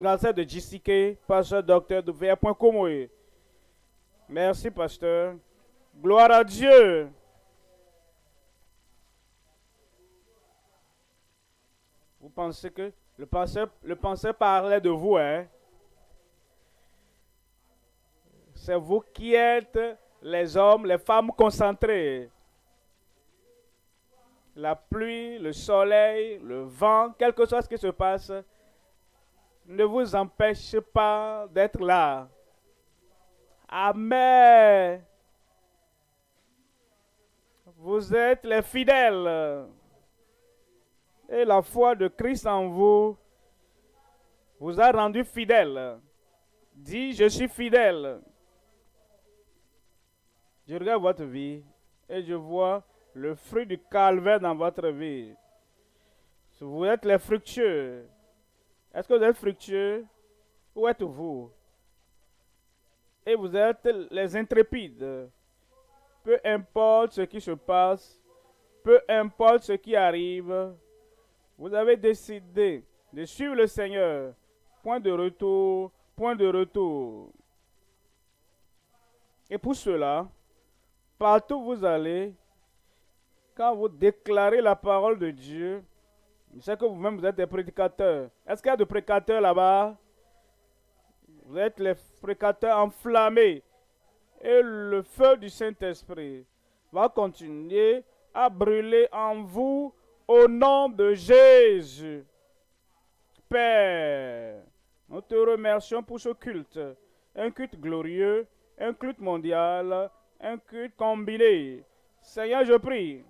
Grâce de JCK, pasteur docteur de VR.com. Merci, pasteur. Gloire à Dieu. Vous pensez que le pasteur parlait de vous, hein? C'est vous qui êtes les hommes, les femmes concentrés. La pluie, le soleil, le vent, quelque chose qui se passe, ne vous empêche pas d'être là. Amen. Vous êtes les fidèles. Et la foi de Christ en vous a rendu fidèles. Dis, je suis fidèle. Je regarde votre vie et je vois le fruit du calvaire dans votre vie. Vous êtes les fructueux. Est-ce que vous êtes fructueux? Où êtes-vous? Et vous êtes les intrépides. Peu importe ce qui se passe, peu importe ce qui arrive, vous avez décidé de suivre le Seigneur. Point de retour, point de retour. Et pour cela, partout où vous allez, quand vous déclarez la parole de Dieu, je sais que vous-même vous êtes des prédicateurs. Est-ce qu'il y a des prédicateurs là-bas? Vous êtes les prédicateurs enflammés. Et le feu du Saint-Esprit va continuer à brûler en vous au nom de Jésus. Père, nous te remercions pour ce culte. Un culte glorieux, un culte mondial, un culte combiné. Seigneur, je prie.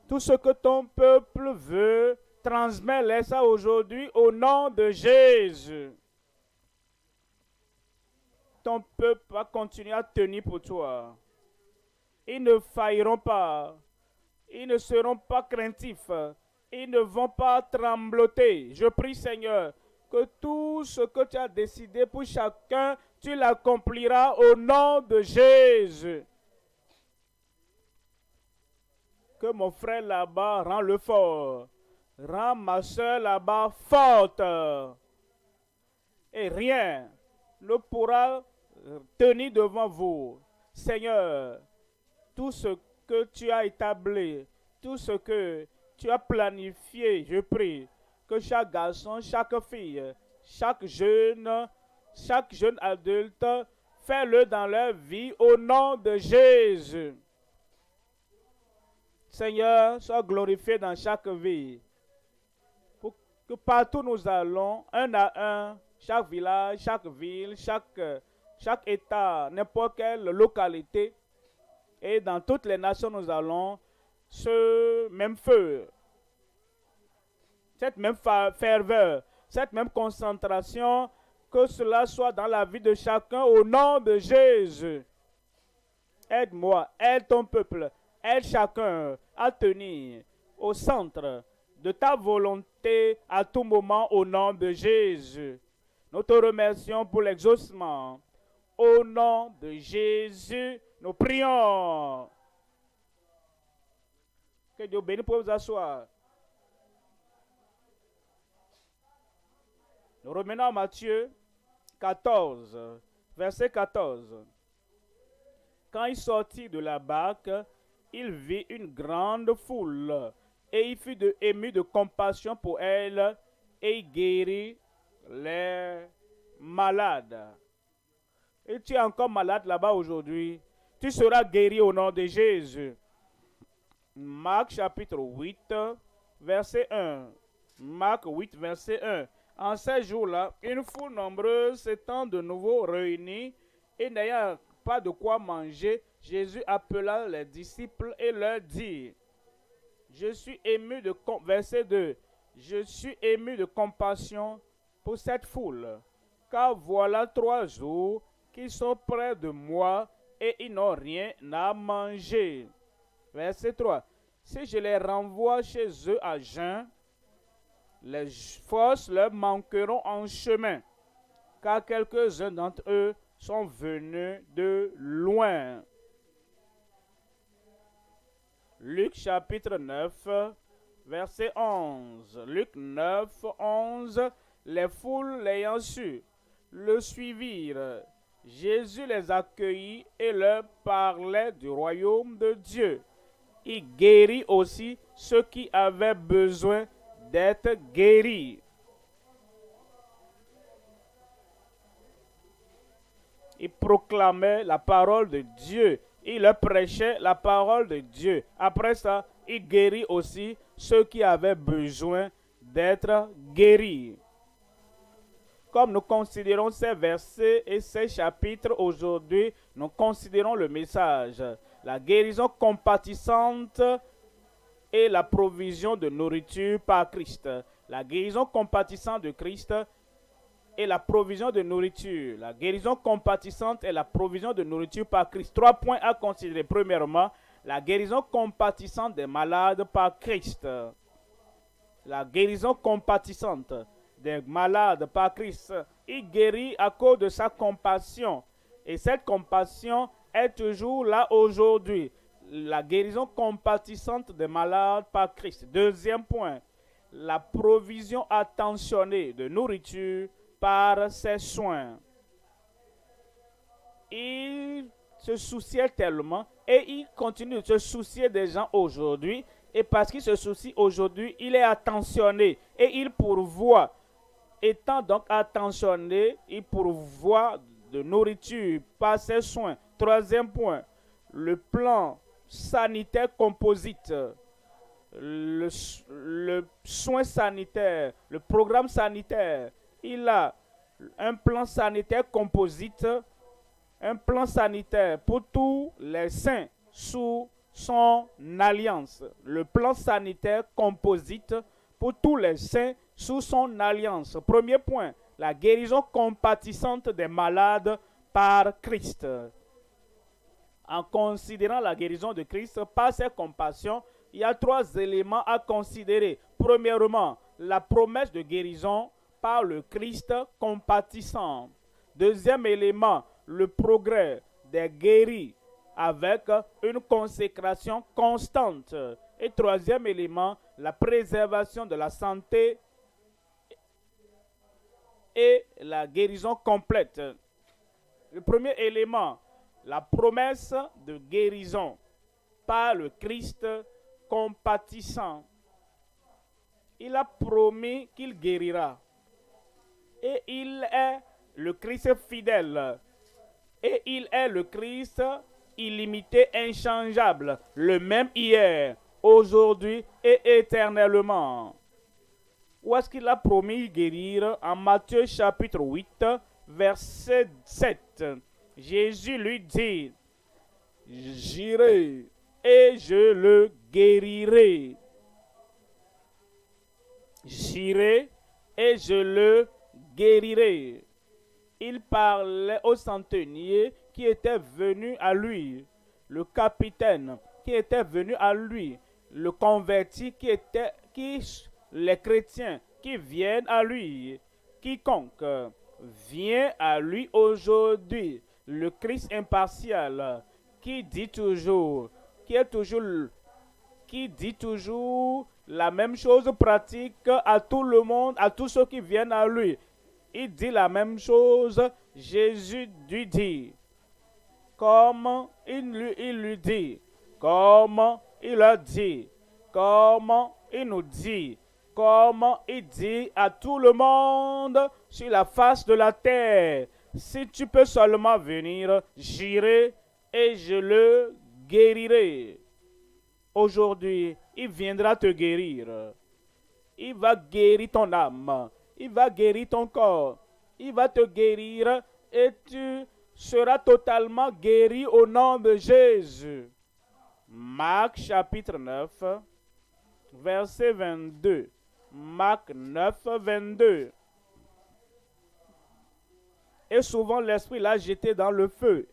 Tout ce que ton peuple veut, transmets-les ça aujourd'hui au nom de Jésus. Ton peuple va continuer à tenir pour toi. Ils ne failliront pas. Ils ne seront pas craintifs. Ils ne vont pas trembloter. Je prie, Seigneur, que tout ce que tu as décidé pour chacun, tu l'accompliras au nom de Jésus. Que mon frère là-bas rend le fort. Rends ma soeur là-bas forte. Et rien ne pourra tenir devant vous. Seigneur, tout ce que tu as établi, tout ce que tu as planifié, je prie que chaque garçon, chaque fille, chaque jeune adulte, fais-le dans leur vie au nom de Jésus. Seigneur, sois glorifié dans chaque vie. Pour que partout nous allons, un à un, chaque village, chaque ville, chaque État, n'importe quelle localité, et dans toutes les nations, nous allons ce même feu, cette même ferveur, cette même concentration, que cela soit dans la vie de chacun au nom de Jésus. Aide-moi, aide ton peuple, aide chacun à tenir au centre de ta volonté à tout moment au nom de Jésus. Nous te remercions pour l'exaucement. Au nom de Jésus, nous prions. Que Dieu bénisse pour vous asseoir. Nous revenons à Matthieu 14, verset 14. Quand il sortit de la barque, il vit une grande foule, et il fut ému de compassion pour elle, et il guérit les malades. Et tu es encore malade là-bas aujourd'hui, tu seras guéri au nom de Jésus. Marc chapitre 8, verset 1. Marc 8, verset 1. En ces jours-là, une foule nombreuse s'étant de nouveau réunie et n'ayant pas de quoi manger, Jésus appela les disciples et leur dit, je suis ému de verset 2. Je suis ému de compassion pour cette foule, car voilà 3 jours qu'ils sont près de moi et ils n'ont rien à manger. Verset 3. Si je les renvoie chez eux à jeun, les forces leur manqueront en chemin, car quelques-uns d'entre eux sont venus de loin. Luc chapitre 9, verset 11. Luc 9, 11. Les foules l'ayant su, le suivirent. Jésus les accueillit et leur parlait du royaume de Dieu. Il guérit aussi ceux qui avaient besoin d'être guéris. Il proclamait la parole de Dieu. Il leur prêchait la parole de Dieu. Après ça, il guérit aussi ceux qui avaient besoin d'être guéris. Comme nous considérons ces versets et ces chapitres aujourd'hui, nous considérons le message, la guérison compatissante et la provision de nourriture par Christ. La guérison compatissante de Christ et la provision de nourriture. La guérison compatissante et la provision de nourriture par Christ. 3 points à considérer. Premièrement, la guérison compatissante des malades par Christ. La guérison compatissante des malades par Christ. Il guérit à cause de sa compassion. Et cette compassion est toujours là aujourd'hui. La guérison compatissante des malades par Christ. Deuxième point, la provision attentionnée de nourriture par ses soins. Il se souciait tellement et il continue de se soucier des gens aujourd'hui. Et parce qu'il se soucie aujourd'hui, il est attentionné et il pourvoit. Étant donc attentionné, il pourvoit de nourriture par ses soins. Troisième point, le plan sanitaire composite. Le soin sanitaire, le programme sanitaire. Il a un plan sanitaire composite, un plan sanitaire pour tous les saints sous son alliance. Le plan sanitaire composite pour tous les saints sous son alliance. Premier point, la guérison compatissante des malades par Christ. En considérant la guérison de Christ par ses compassions, il y a 3 éléments à considérer. Premièrement, la promesse de guérison par le Christ compatissant. Deuxième élément, le progrès des guéris avec une consécration constante. Et troisième élément, la préservation de la santé et la guérison complète. Le premier élément, la promesse de guérison par le Christ compatissant. Il a promis qu'il guérira. Et il est le Christ fidèle. Et il est le Christ illimité, inchangeable, le même hier, aujourd'hui et éternellement. Où est-ce qu'il a promis guérir? En Matthieu chapitre 8, verset 7. Jésus lui dit, « J'irai et je le guérirai. J'irai et je le guérirai. » Il parlait au centenier qui était venu à lui, le capitaine qui était venu à lui, le converti les chrétiens qui viennent à lui. Quiconque vient à lui aujourd'hui, le Christ impartial, qui dit toujours la même chose pratique à tout le monde, à tous ceux qui viennent à lui. Il dit la même chose, Jésus lui dit, comme il lui dit, comme il a dit, comme il nous dit, comme il dit à tout le monde sur la face de la terre. Si tu peux seulement venir, j'irai et je le guérirai. Aujourd'hui, il viendra te guérir. Il va guérir ton âme. Il va guérir ton corps. Il va te guérir et tu seras totalement guéri au nom de Jésus. Marc chapitre 9, verset 22. Marc 9, 22. Et souvent l'Esprit l'a jeté dans le feu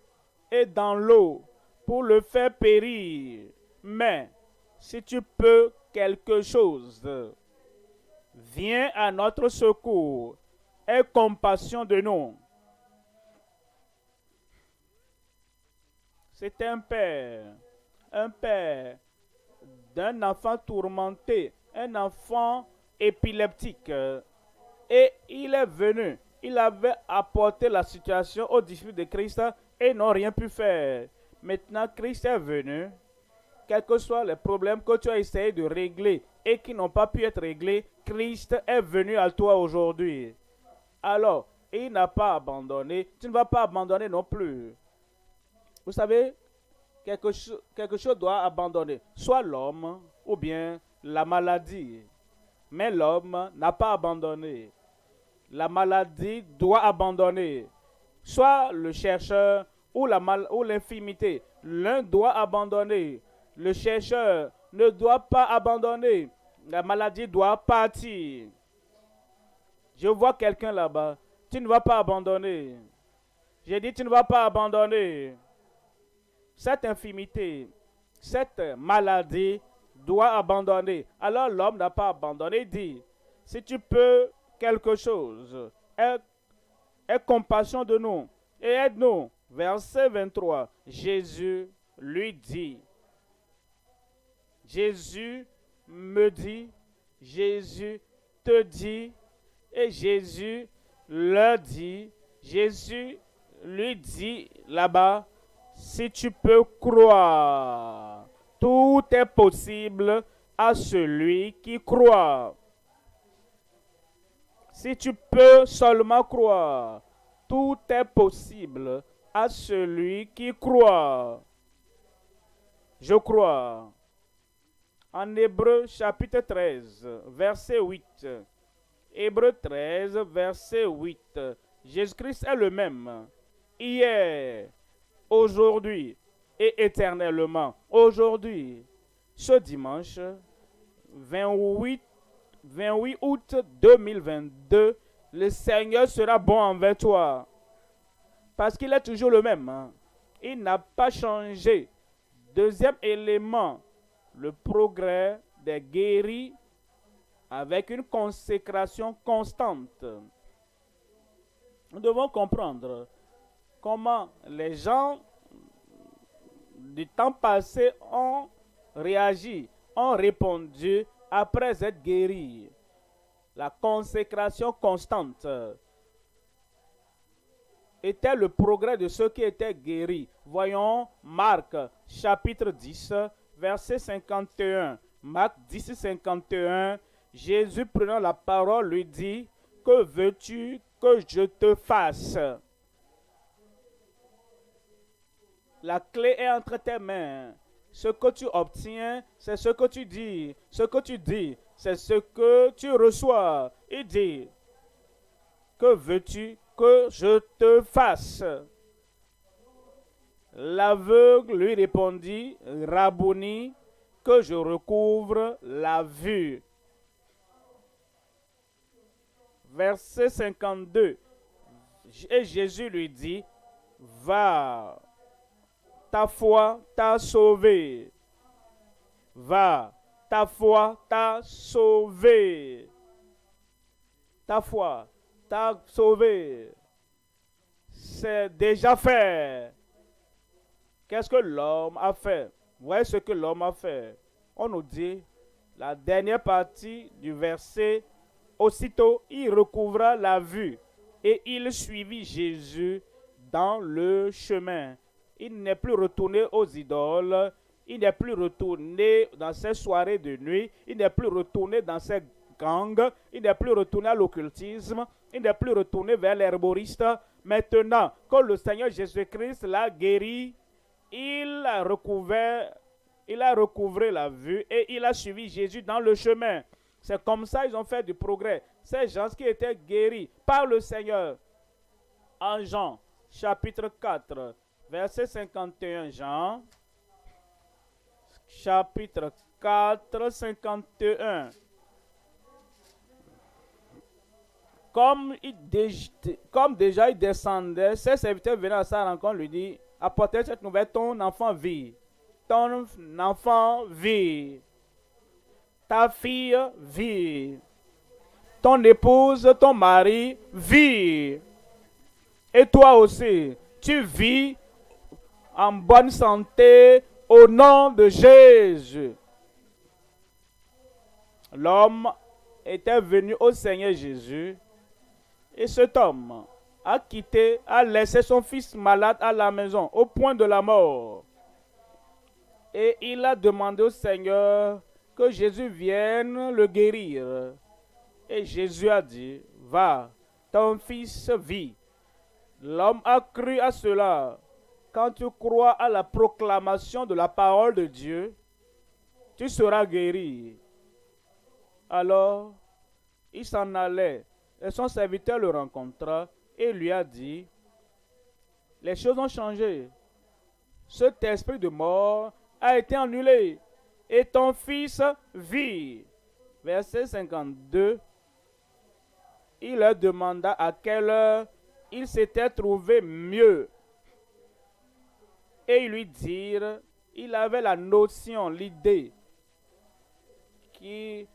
et dans l'eau pour le faire périr. Mais si tu peux quelque chose, viens à notre secours. Aie compassion de nous. C'est un père d'un enfant tourmenté, un enfant épileptique. Et il est venu. Il avait apporté la situation aux disciples de Christ et n'ont rien pu faire. Maintenant, Christ est venu. Quels que soient les problèmes que tu as essayé de régler et qui n'ont pas pu être réglés, Christ est venu à toi aujourd'hui. Alors, il n'a pas abandonné. Tu ne vas pas abandonner non plus. Vous savez, quelque chose doit abandonner. Soit l'homme ou bien la maladie. Mais l'homme n'a pas abandonné. La maladie doit abandonner. Soit le chercheur ou l'infirmité. L'un doit abandonner. Le chercheur ne doit pas abandonner. La maladie doit partir. Je vois quelqu'un là-bas. Tu ne vas pas abandonner. J'ai dit, tu ne vas pas abandonner. Cette infirmité, cette maladie doit abandonner. Alors l'homme n'a pas abandonné. Il dit, si tu peux quelque chose, aie compassion de nous et aide-nous. Verset 23, Jésus lui dit, Jésus me dit, Jésus te dit, et Jésus leur dit, Jésus lui dit là-bas, si tu peux croire, tout est possible à celui qui croit. Si tu peux seulement croire, tout est possible à celui qui croit. Je crois. En Hébreux chapitre 13, verset 8. Hébreux 13, verset 8. Jésus-Christ est le même. Hier, aujourd'hui et éternellement. Aujourd'hui, ce dimanche, 28 août 2022, le Seigneur sera bon envers toi. Parce qu'il est toujours le même. Il n'a pas changé. Deuxième élément, le progrès des guéris avec une consécration constante. Nous devons comprendre comment les gens du temps passé ont réagi, ont répondu après être guéris. La consécration constante était le progrès de ceux qui étaient guéris. Voyons Marc chapitre 10, verset 51. Marc 10, 51. Jésus prenant la parole lui dit, que veux-tu que je te fasse? La clé est entre tes mains. Ce que tu obtiens, c'est ce que tu dis. Ce que tu dis, c'est ce que tu reçois. Il dit, que veux-tu que je te fasse? L'aveugle lui répondit, Rabouni, que je recouvre la vue. Verset 52. Et Jésus lui dit, va, ta foi t'a sauvé. Va, ta foi t'a sauvé. Ta foi t'a sauvé. C'est déjà fait. Qu'est-ce que l'homme a fait? Voyez ce que l'homme a fait. On nous dit, la dernière partie du verset, aussitôt il recouvra la vue et il suivit Jésus dans le chemin. Il n'est plus retourné aux idoles, il n'est plus retourné dans ses soirées de nuit, il n'est plus retourné dans ses gangs, il n'est plus retourné à l'occultisme, il n'est plus retourné vers l'herboriste. Maintenant que le Seigneur Jésus-Christ l'a guéri, il a recouvré la vue et il a suivi Jésus dans le chemin. C'est comme ça qu'ils ont fait du progrès. Ces gens qui étaient guéris par le Seigneur. En Jean, chapitre 4, verset 51, Jean, chapitre 4, 51. Comme déjà il descendait, ses serviteurs venaient à sa rencontre, lui dit, apportez cette nouvelle, ton enfant vit. Ton enfant vit. Ta fille vit. Ton épouse, ton mari vit. Et toi aussi, tu vis en bonne santé au nom de Jésus. L'homme était venu au Seigneur Jésus Et cet homme a laissé son fils malade à la maison, au point de la mort. Et il a demandé au Seigneur que Jésus vienne le guérir. Et Jésus a dit, va, ton fils vit. L'homme a cru à cela. Quand tu crois à la proclamation de la parole de Dieu, tu seras guéri. Alors, il s'en allait. Et son serviteur le rencontra et lui a dit, les choses ont changé. Cet esprit de mort a été annulé et ton fils vit. Verset 52. Il leur demanda à quelle heure il s'était trouvé mieux. Et ils lui dirent, il avait la notion, l'idée, il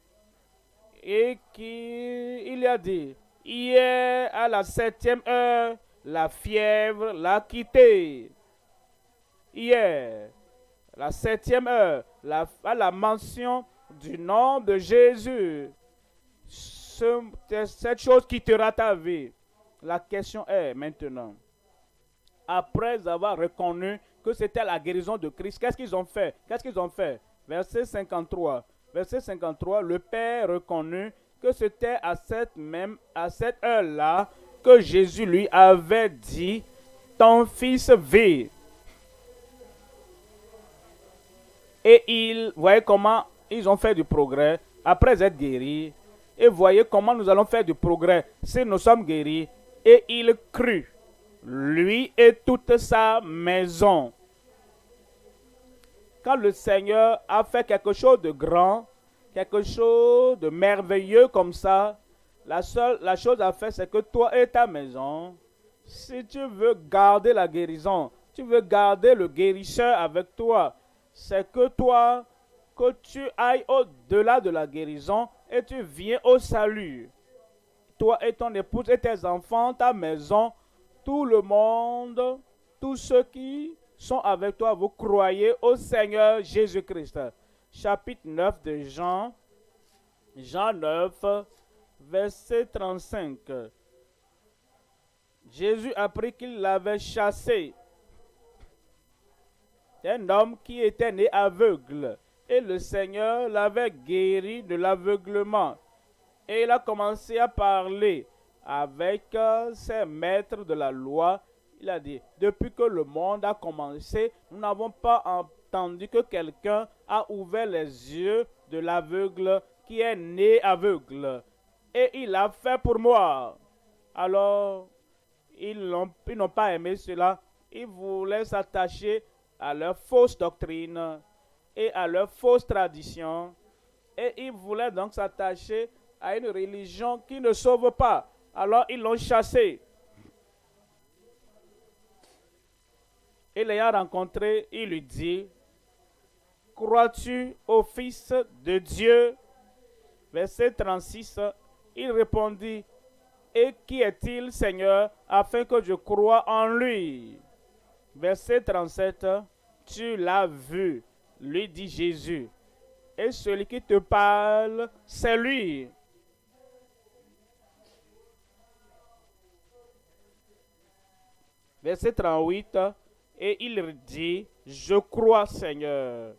a dit, hier à la 7e heure, la fièvre l'a quitté. Hier, la 7e heure, à la mention du nom de Jésus, cette chose quittera ta vie. La question est maintenant, après avoir reconnu que c'était la guérison de Christ, qu'est-ce qu'ils ont fait? Verset 53. Verset 53, le Père reconnut que c'était à cette heure-là que Jésus lui avait dit, ton fils vit. Et voyez comment ils ont fait du progrès après être guéris. Et voyez comment nous allons faire du progrès si nous sommes guéris. Et il crut, lui et toute sa maison. Quand le Seigneur a fait quelque chose de grand, quelque chose de merveilleux comme ça, la chose à faire, c'est que toi et ta maison, si tu veux garder la guérison, tu veux garder le guérisseur avec toi, c'est que toi, que tu ailles au-delà de la guérison et tu viens au salut. Toi et ton épouse et tes enfants, ta maison, tout le monde, tous ceux qui sont avec toi, vous croyez au Seigneur Jésus-Christ. Chapitre 9 de Jean 9, verset 35. Jésus apprit qu'il l'avait chassé. Un homme qui était né aveugle. Et le Seigneur l'avait guéri de l'aveuglement. Et il a commencé à parler avec ses maîtres de la loi. Il a dit, depuis que le monde a commencé, nous n'avons pas entendu que quelqu'un a ouvert les yeux de l'aveugle qui est né aveugle. Et il l'a fait pour moi. Alors, ils n'ont pas aimé cela. Ils voulaient s'attacher à leur fausse doctrine et à leur fausse tradition. Et ils voulaient donc s'attacher à une religion qui ne sauve pas. Alors, ils l'ont chassé. Et l'ayant rencontré, il lui dit, crois-tu au Fils de Dieu? Verset 36, il répondit, et qui est-il, Seigneur, afin que je croie en lui? Verset 37, tu l'as vu, lui dit Jésus, et celui qui te parle, c'est lui. Verset 38, et il dit, je crois Seigneur,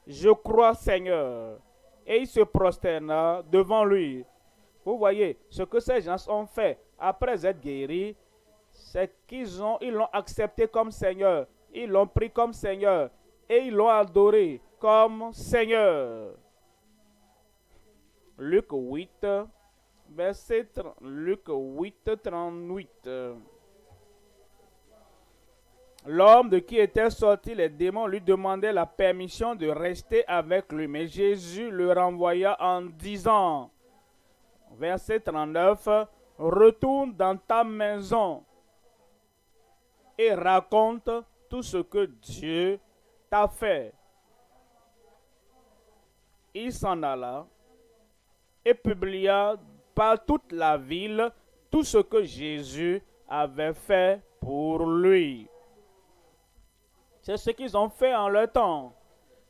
je crois Seigneur. Et il se prosterna devant lui. Vous voyez, ce que ces gens ont fait après être guéris, c'est qu'ils l'ont accepté comme Seigneur. Ils l'ont pris comme Seigneur. Et ils l'ont adoré comme Seigneur. Luc 8, Luc 8, 38. L'homme de qui étaient sortis les démons lui demandait la permission de rester avec lui. Mais Jésus le renvoya en disant, verset 39, retourne dans ta maison et raconte tout ce que Dieu t'a fait. Il s'en alla et publia par toute la ville tout ce que Jésus avait fait pour lui. C'est ce qu'ils ont fait en leur temps.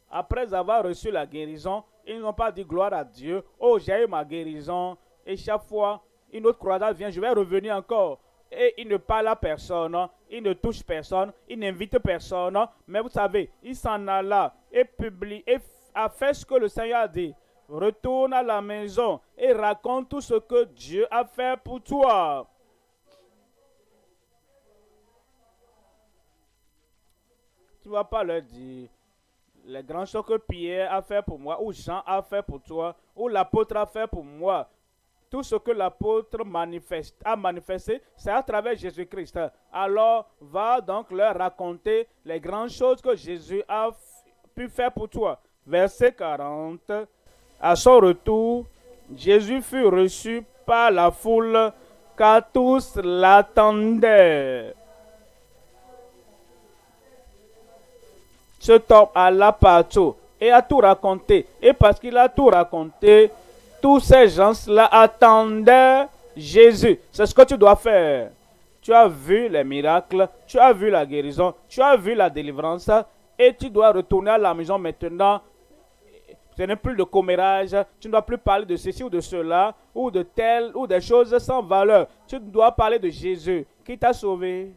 Après avoir reçu la guérison, ils n'ont pas dit gloire à Dieu. Oh, j'ai eu ma guérison. Et chaque fois, une autre croisade vient, je vais revenir encore. Et il ne parle à personne, il ne touche personne, il n'invite personne. Mais vous savez, il s'en alla et publie et a fait ce que le Seigneur a dit. Retourne à la maison et raconte tout ce que Dieu a fait pour toi. Tu ne vas pas leur dire les grands choses que Pierre a fait pour moi, ou Jean a fait pour toi, ou l'apôtre a fait pour moi. Tout ce que l'apôtre a manifesté, c'est à travers Jésus-Christ. Alors, va donc leur raconter les grandes choses que Jésus a pu faire pour toi. Verset 40. À son retour, Jésus fut reçu par la foule, car tous l'attendaient. Cet homme alla partout et a tout raconté. Et parce qu'il a tout raconté, tous ces gens-là attendaient Jésus. C'est ce que tu dois faire. Tu as vu les miracles, tu as vu la guérison, tu as vu la délivrance, et tu dois retourner à la maison maintenant. Ce n'est plus de commérage, tu ne dois plus parler de ceci ou de cela, ou de tel, ou des choses sans valeur. Tu dois parler de Jésus, qui t'a sauvé,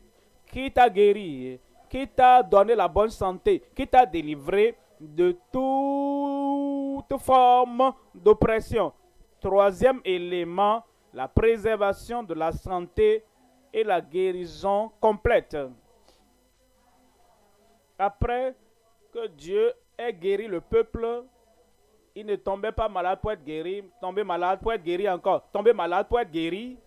qui t'a guéri, qui t'a donné la bonne santé, qui t'a délivré de toute forme d'oppression. Troisième élément, la préservation de la santé et la guérison complète. Après que Dieu ait guéri le peuple, il ne tombait pas malade pour être guéri, tombait malade pour être guéri encore, tombait malade pour être guéri.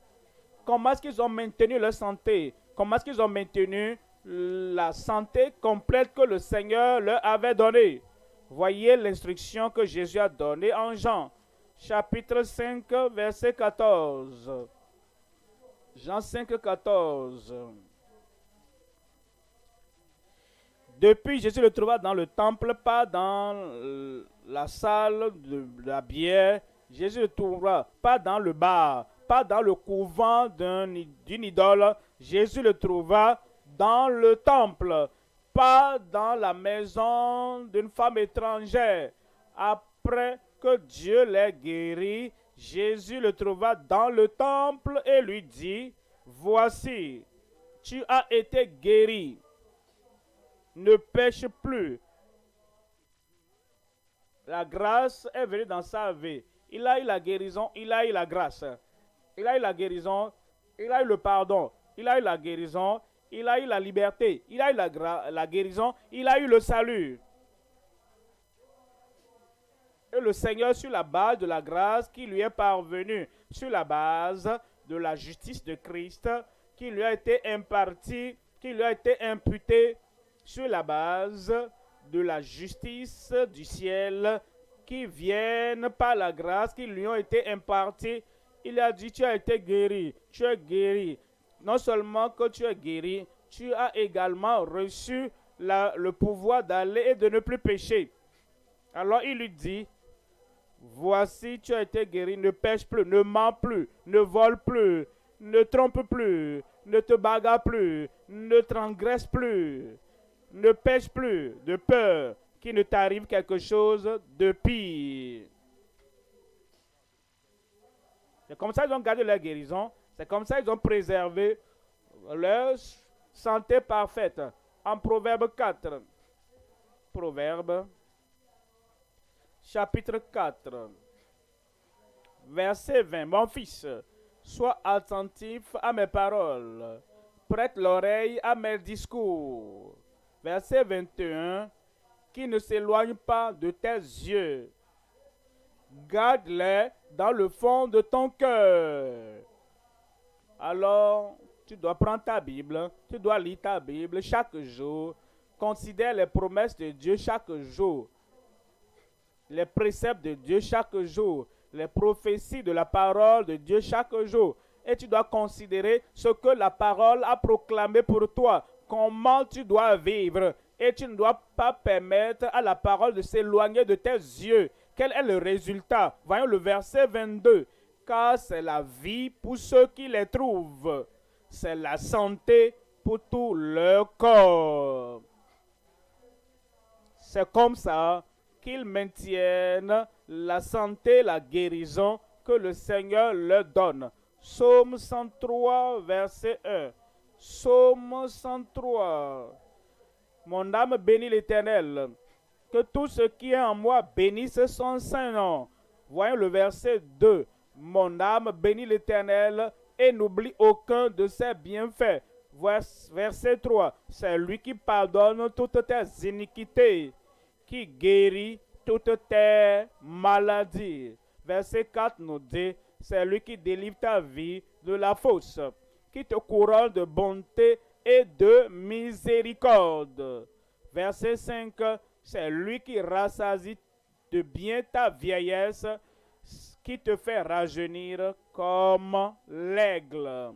Comment est-ce qu'ils ont maintenu leur santé? Comment est-ce qu'ils ont maintenu la santé complète que le Seigneur leur avait donnée? Voyez l'instruction que Jésus a donnée en Jean, chapitre 5, verset 14. Jean 5, 14. Depuis, Jésus le trouva dans le temple, pas dans la salle de la bière. Jésus le trouva pas dans le bar, pas dans le couvent d'une idole. Jésus le trouva dans le temple, pas dans la maison d'une femme étrangère. Après que Dieu l'ait guéri, Jésus le trouva dans le temple et lui dit, « Voici, tu as été guéri. Ne pêche plus. » La grâce est venue dans sa vie. Il a eu la guérison, il a eu la grâce. Il a eu la guérison, il a eu le pardon. Il a eu la guérison, il a eu la liberté. Il a eu la guérison, il a eu le salut. Et le Seigneur, sur la base de la grâce qui lui est parvenue, sur la base de la justice de Christ qui lui a été impartie, qui lui a été imputée, sur la base de la justice du ciel qui viennent par la grâce qui lui ont été imparties. Il a dit, tu as été guéri, tu es guéri. Non seulement que tu es guéri, tu as également reçu le pouvoir d'aller et de ne plus pécher. Alors il lui dit, voici, tu as été guéri, ne pêche plus, ne mens plus, ne vole plus, ne trompe plus, ne te bagarre plus, ne transgresse plus. Ne pêche plus de peur qu'il ne t'arrive quelque chose de pire. C'est comme ça qu'ils ont gardé leur guérison. C'est comme ça qu'ils ont préservé leur santé parfaite. En Proverbe 4. Proverbe, chapitre 4, verset 20. Mon fils, sois attentif à mes paroles. Prête l'oreille à mes discours. Verset 21, qui ne s'éloigne pas de tes yeux. Garde-les dans le fond de ton cœur. Alors, tu dois prendre ta Bible, tu dois lire ta Bible chaque jour. Considère les promesses de Dieu chaque jour. Les préceptes de Dieu chaque jour. Les prophéties de la parole de Dieu chaque jour. Et tu dois considérer ce que la parole a proclamé pour toi. Comment tu dois vivre. Et tu ne dois pas permettre à la parole de s'éloigner de tes yeux. Quel est le résultat? Voyons le verset 22. Car c'est la vie pour ceux qui les trouvent. C'est la santé pour tout leur corps. C'est comme ça qu'ils maintiennent la santé, la guérison que le Seigneur leur donne. Psaume 103, verset 1. Psaume 103. Mon âme bénit l'Éternel. Que tout ce qui est en moi bénisse son saint nom. Voyons le verset 2. Mon âme bénit l'Éternel et n'oublie aucun de ses bienfaits. Verset 3. C'est lui qui pardonne toutes tes iniquités, qui guérit toutes tes maladies. Verset 4 nous dit, c'est lui qui délivre ta vie de la fosse, qui te couronne de bonté et de miséricorde. Verset 5, c'est lui qui rassasie de bien ta vieillesse, qui te fait rajeunir comme l'aigle.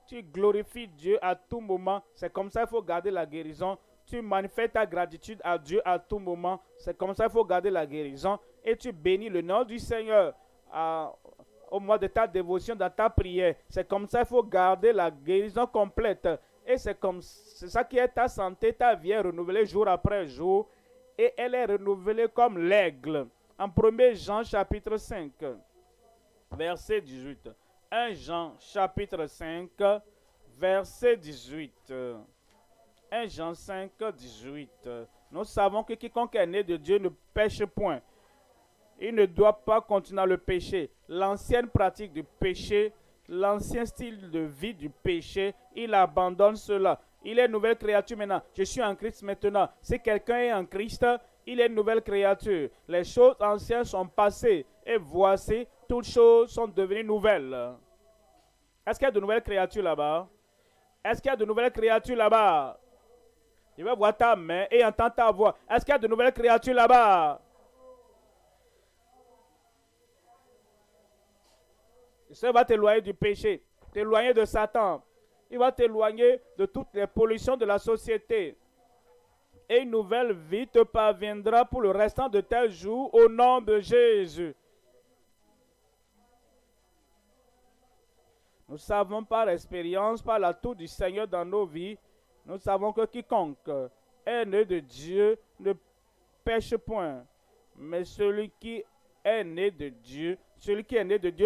Tu glorifies Dieu à tout moment. C'est comme ça qu'il faut garder la guérison. Tu manifestes ta gratitude à Dieu à tout moment. C'est comme ça qu'il faut garder la guérison. Et tu bénis le nom du Seigneur au mois de ta dévotion, dans ta prière. C'est comme ça qu'il faut garder la guérison complète. Et c'est ça qui est ta santé. Ta vie est renouvelée jour après jour. Et elle est renouvelée comme l'aigle. En 1 Jean chapitre 5, verset 18. 1 Jean chapitre 5, verset 18. 1 Jean 5, 18. Nous savons que quiconque est né de Dieu ne pêche point. Il ne doit pas continuer à le pécher. L'ancienne pratique du péché, l'ancien style de vie du péché, il abandonne cela. Il est une nouvelle créature maintenant. Je suis en Christ maintenant. Si quelqu'un est en Christ, il est une nouvelle créature. Les choses anciennes sont passées et voici, toutes choses sont devenues nouvelles. Est-ce qu'il y a de nouvelles créatures là-bas? Est-ce qu'il y a de nouvelles créatures là-bas? Je vais voir ta main et entendre ta voix. Est-ce qu'il y a de nouvelles créatures là-bas? Le Seigneur va t'éloigner du péché, t'éloigner de Satan. Il va t'éloigner de toutes les pollutions de la société. Et une nouvelle vie te parviendra pour le restant de tes jours au nom de Jésus. Nous savons par expérience, par l'atout du Seigneur dans nos vies, nous savons que quiconque est né de Dieu ne pêche point. Mais celui qui est né de Dieu,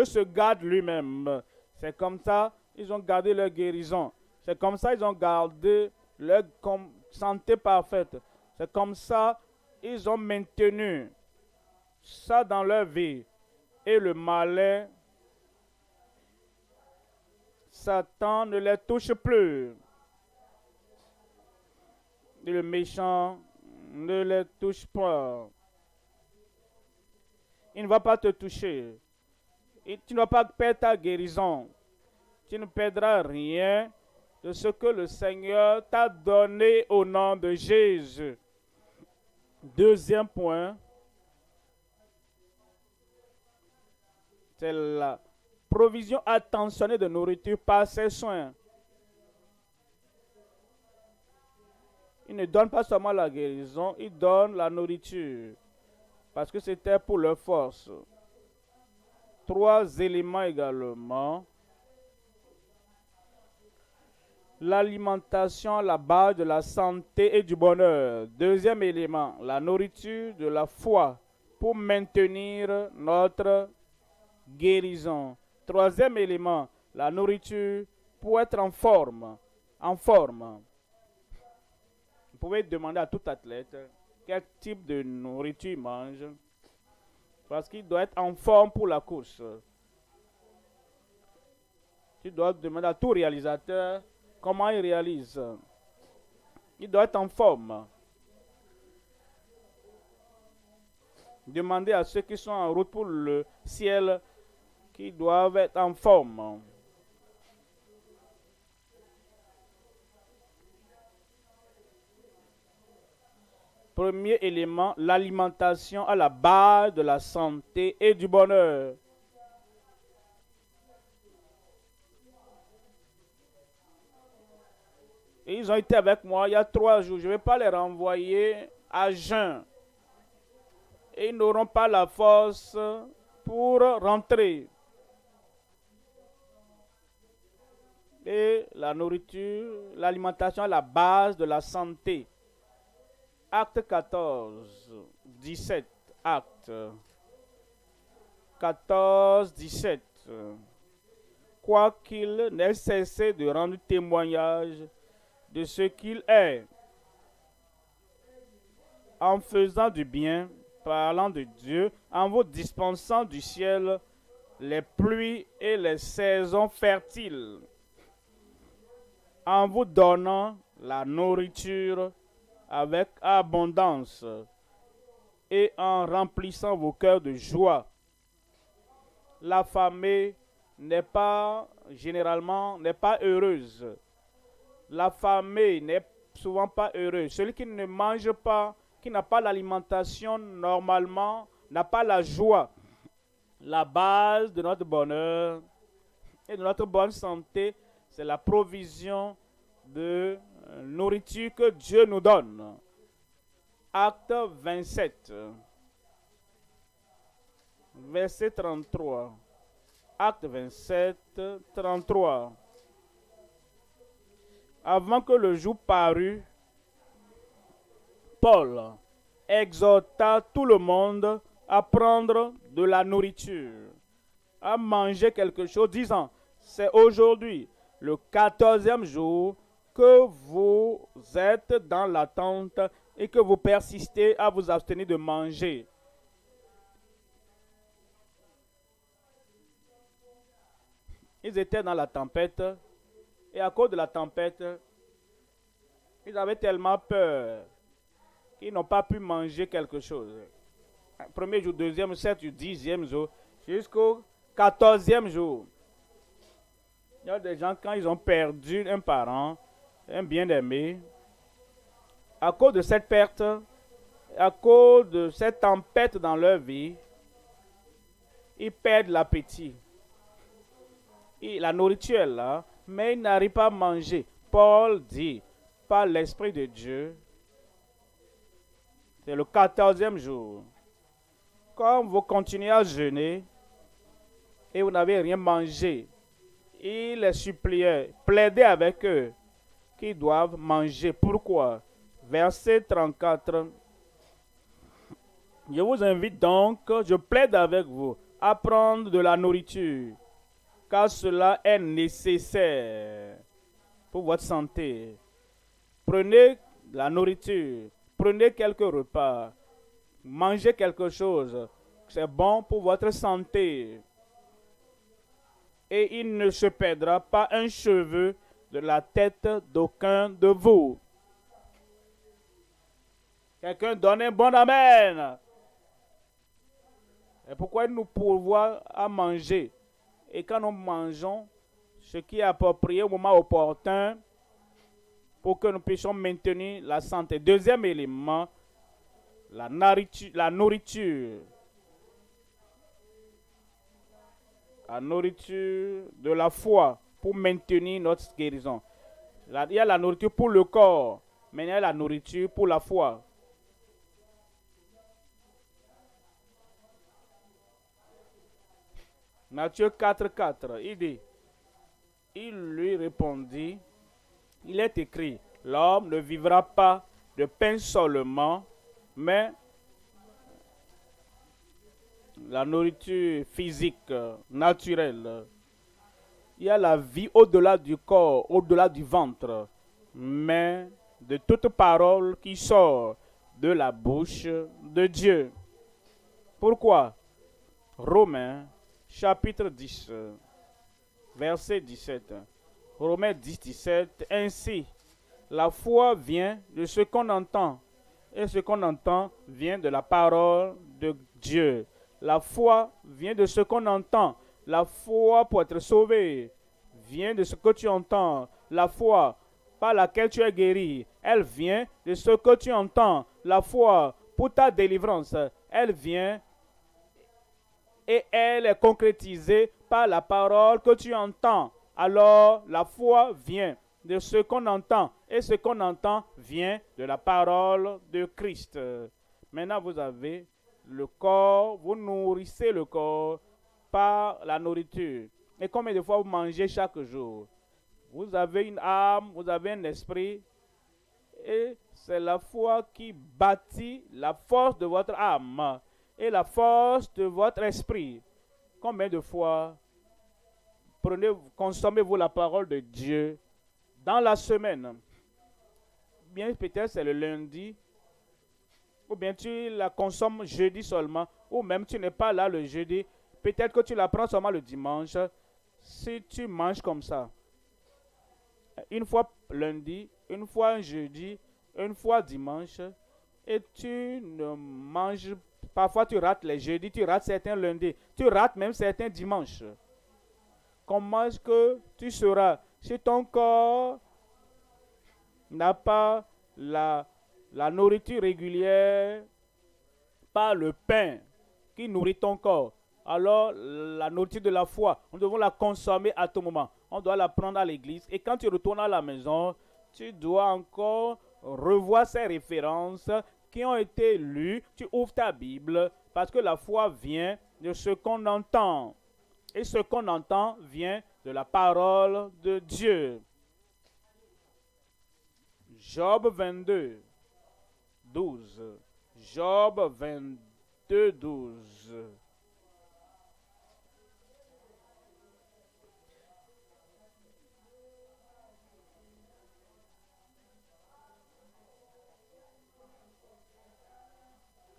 se garde lui-même. C'est comme ça ils ont gardé leur guérison. C'est comme ça ils ont gardé leur santé parfaite. C'est comme ça ils ont maintenu ça dans leur vie. Et le malin, Satan ne les touche plus. Et le méchant ne les touche pas. Il ne va pas te toucher. Et tu ne vas pas perdre ta guérison. Tu ne perdras rien de ce que le Seigneur t'a donné au nom de Jésus. Deuxième point, c'est la provision attentionnée de nourriture par ses soins. Il ne donne pas seulement la guérison, il donne la nourriture. Parce que c'était pour leur force. 3 éléments également. L'alimentation à la base de la santé et du bonheur. Deuxième élément, la nourriture de la foi pour maintenir notre guérison. Troisième élément, la nourriture pour être en forme. En forme. Vous pouvez demander à tout athlète quel type de nourriture il mange. Parce qu'il doit être en forme pour la course. Tu dois demander à tout réalisateur comment il réalise. Il doit être en forme. Demandez à ceux qui sont en route pour le ciel qu'ils doivent être en forme. Premier élément, l'alimentation à la base de la santé et du bonheur. Et ils ont été avec moi il y a 3 jours. Je ne vais pas les renvoyer à jeun. Et ils n'auront pas la force pour rentrer. Et la nourriture, l'alimentation à la base de la santé. Acte 14, 17, acte. 14, 17. Quoiqu'il n'ait cessé de rendre témoignage de ce qu'il est, en faisant du bien, parlant de Dieu, en vous dispensant du ciel les pluies et les saisons fertiles, en vous donnant la nourriture avec abondance et en remplissant vos cœurs de joie. L'affamée n'est pas heureuse. L'affamée n'est souvent pas heureuse. Celui qui ne mange pas, qui n'a pas l'alimentation normalement, n'a pas la joie. La base de notre bonheur et de notre bonne santé, c'est la provision de nourriture que Dieu nous donne. Acte 27, verset 33. Acte 27, 33. Avant que le jour parût, Paul exhorta tout le monde à prendre de la nourriture, à manger quelque chose, disant, c'est aujourd'hui le 14e jour que vous êtes dans l'attente et que vous persistez à vous abstenir de manger. Ils étaient dans la tempête et à cause de la tempête, ils avaient tellement peur qu'ils n'ont pas pu manger quelque chose. Premier jour, deuxième, 7, 10e jour, jusqu'au 14e jour. Il y a des gens, quand ils ont perdu un parent, un bien-aimé, à cause de cette perte, à cause de cette tempête dans leur vie, ils perdent l'appétit. Et la nourriture est là, mais ils n'arrivent pas à manger. Paul dit, par l'Esprit de Dieu, c'est le 14e jour. Comme vous continuez à jeûner et vous n'avez rien mangé, il les suppliait, plaidait avec eux qu'ils doivent manger. Pourquoi? Verset 34. Je vous invite donc, je plaide avec vous, à prendre de la nourriture, car cela est nécessaire pour votre santé. Prenez de la nourriture, prenez quelques repas, mangez quelque chose, c'est bon pour votre santé. Et il ne se perdra pas un cheveu de la tête d'aucun de vous. Quelqu'un donne un bon amen. Et pourquoi il nous pourvoit à manger? Et quand nous mangeons, ce qui est approprié au moment opportun pour que nous puissions maintenir la santé. Deuxième élément, la nourriture. La nourriture de la foi pour maintenir notre guérison. Il y a la nourriture pour le corps, mais il y a la nourriture pour la foi. Matthieu 4,4, il dit, il lui répondit, il est écrit, l'homme ne vivra pas de pain seulement, mais la nourriture physique, naturelle. Il y a la vie au-delà du corps, au-delà du ventre, mais de toute parole qui sort de la bouche de Dieu. Pourquoi? Romains chapitre 10, verset 17. Romains 10, 17. Ainsi, la foi vient de ce qu'on entend, et ce qu'on entend vient de la parole de Dieu. La foi vient de ce qu'on entend. La foi pour être sauvé vient de ce que tu entends. La foi par laquelle tu es guéri, elle vient de ce que tu entends. La foi pour ta délivrance, elle vient et elle est concrétisée par la parole que tu entends. Alors la foi vient de ce qu'on entend et ce qu'on entend vient de la parole de Christ. Maintenant vous avez le corps, vous nourrissez le corps par la nourriture. Et combien de fois vous mangez chaque jour? Vous avez une âme, vous avez un esprit, et c'est la foi qui bâtit la force de votre âme et la force de votre esprit. Combien de fois consommez-vous la parole de Dieu dans la semaine? Bien, peut-être c'est le lundi, ou bien tu la consommes jeudi seulement, ou même tu n'es pas là le jeudi. Peut-être que tu la prends seulement le dimanche. Si tu manges comme ça, une fois lundi, une fois jeudi, une fois dimanche, et tu ne manges, parfois tu rates les jeudis, tu rates certains lundis, tu rates même certains dimanches. Comment est-ce que tu seras si ton corps n'a pas la nourriture régulière, pas le pain qui nourrit ton corps? Alors la nourriture de la foi, nous devons la consommer à tout moment. On doit la prendre à l'église. Et quand tu retournes à la maison, tu dois encore revoir ces références qui ont été lues. Tu ouvres ta Bible parce que la foi vient de ce qu'on entend. Et ce qu'on entend vient de la parole de Dieu. Job 22, 12. Job 22, 12.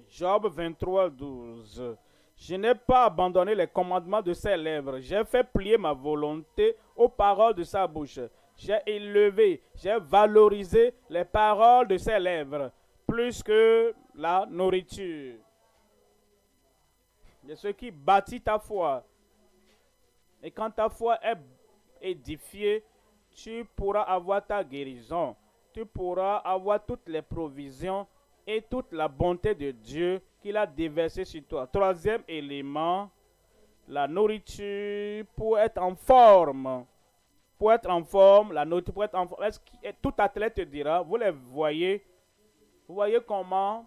Job 23, 12. Je n'ai pas abandonné les commandements de ses lèvres. J'ai fait plier ma volonté aux paroles de sa bouche. J'ai élevé, j'ai valorisé les paroles de ses lèvres plus que la nourriture. C'est ce qui bâtit ta foi. Et quand ta foi est édifiée, tu pourras avoir ta guérison. Tu pourras avoir toutes les provisions et toute la bonté de Dieu qu'il a déversée sur toi. Troisième élément, la nourriture pour être en forme. Pour être en forme, la nourriture pour être en forme. Tout athlète te dira, vous voyez comment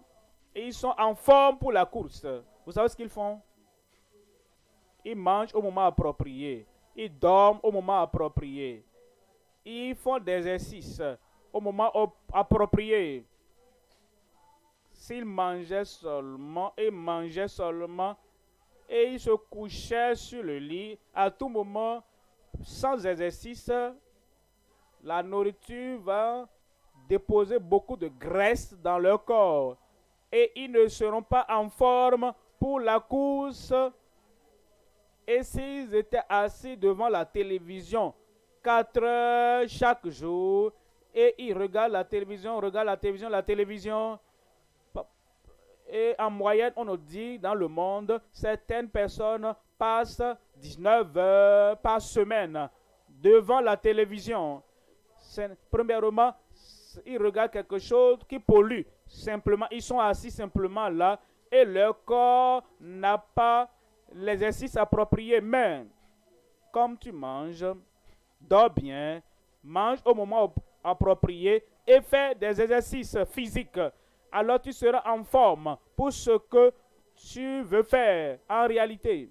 ils sont en forme pour la course. Vous savez ce qu'ils font? Ils mangent au moment approprié. Ils dorment au moment approprié. Ils font des exercices au moment approprié. S'ils mangeaient seulement et mangeaient seulement et ils se couchaient sur le lit à tout moment sans exercice, la nourriture va déposer beaucoup de graisse dans leur corps et ils ne seront pas en forme pour la course. Et s'ils étaient assis devant la télévision 4 heures chaque jour et ils regardent la télévision, et en moyenne, on nous dit dans le monde, certaines personnes passent 19 heures par semaine devant la télévision. Premièrement, ils regardent quelque chose qui pollue. Simplement, ils sont assis simplement là et leur corps n'a pas l'exercice approprié. Mais comme tu manges, dors bien, mange au moment approprié et fais des exercices physiques. Alors tu seras en forme pour ce que tu veux faire en réalité.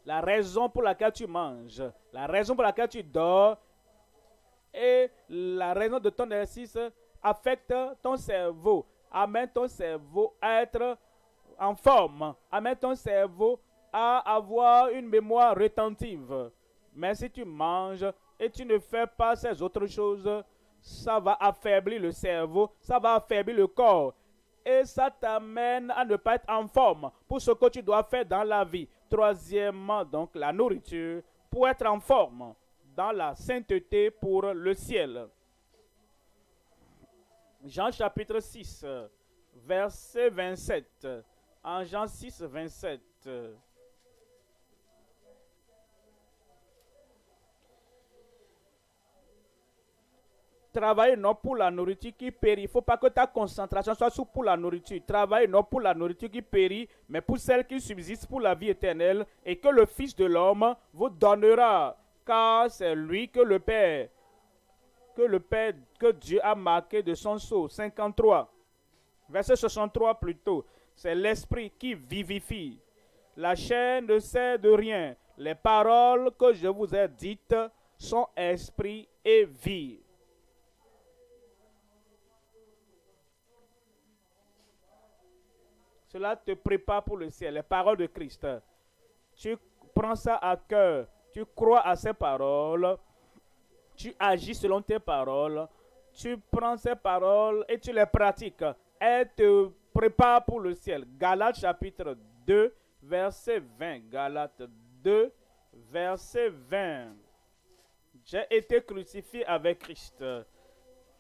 La raison pour laquelle tu manges, la raison pour laquelle tu dors et la raison de ton exercice affecte ton cerveau, amène ton cerveau à être en forme, amène ton cerveau à avoir une mémoire rétentive. Mais si tu manges et tu ne fais pas ces autres choses, ça va affaiblir le cerveau, ça va affaiblir le corps. Et ça t'amène à ne pas être en forme pour ce que tu dois faire dans la vie. Troisièmement, donc, la nourriture pour être en forme dans la sainteté pour le ciel. Jean chapitre 6, verset 27. En Jean 6, 27. Travaille non pour la nourriture qui périt. Il ne faut pas que ta concentration soit sur pour la nourriture. Travaille non pour la nourriture qui périt, mais pour celle qui subsiste pour la vie éternelle, et que le Fils de l'homme vous donnera. Car c'est lui que que Dieu a marqué de son sceau. 53. Verset 63 plutôt. C'est l'esprit qui vivifie. La chair ne sert de rien. Les paroles que je vous ai dites sont esprit et vie. Cela te prépare pour le ciel. Les paroles de Christ. Tu prends ça à cœur. Tu crois à ces paroles. Tu agis selon tes paroles. Tu prends ces paroles et tu les pratiques. Elles te préparent pour le ciel. Galates chapitre 2, verset 20. Galates 2, verset 20. J'ai été crucifié avec Christ.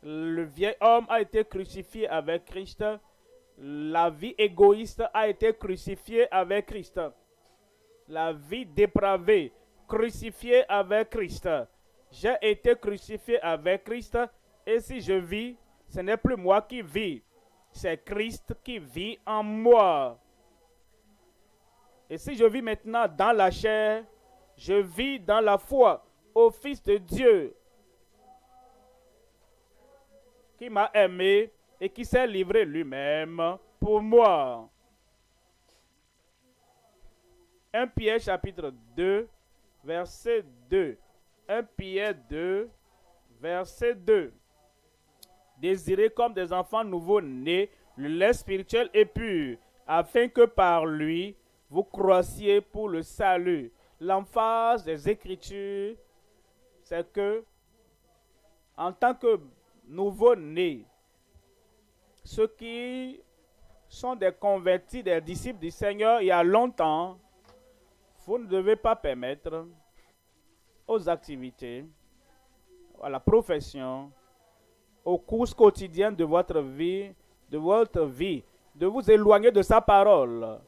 Le vieil homme a été crucifié avec Christ. La vie égoïste a été crucifiée avec Christ. La vie dépravée, crucifiée avec Christ. J'ai été crucifié avec Christ. Et si je vis, ce n'est plus moi qui vis. C'est Christ qui vit en moi. Et si je vis maintenant dans la chair, je vis dans la foi au Fils de Dieu qui m'a aimé et qui s'est livré lui-même pour moi. 1 Pierre chapitre 2, verset 2. 1 Pierre 2, verset 2. Désirez comme des enfants nouveau-nés le lait spirituel et pur, afin que par lui, vous croissiez pour le salut. L'emphase des Écritures, c'est que, en tant que nouveau-nés, ceux qui sont des convertis, des disciples du Seigneur il y a longtemps, vous ne devez pas permettre aux activités, à la profession, aux courses quotidiennes de votre vie, de vous éloigner de sa parole.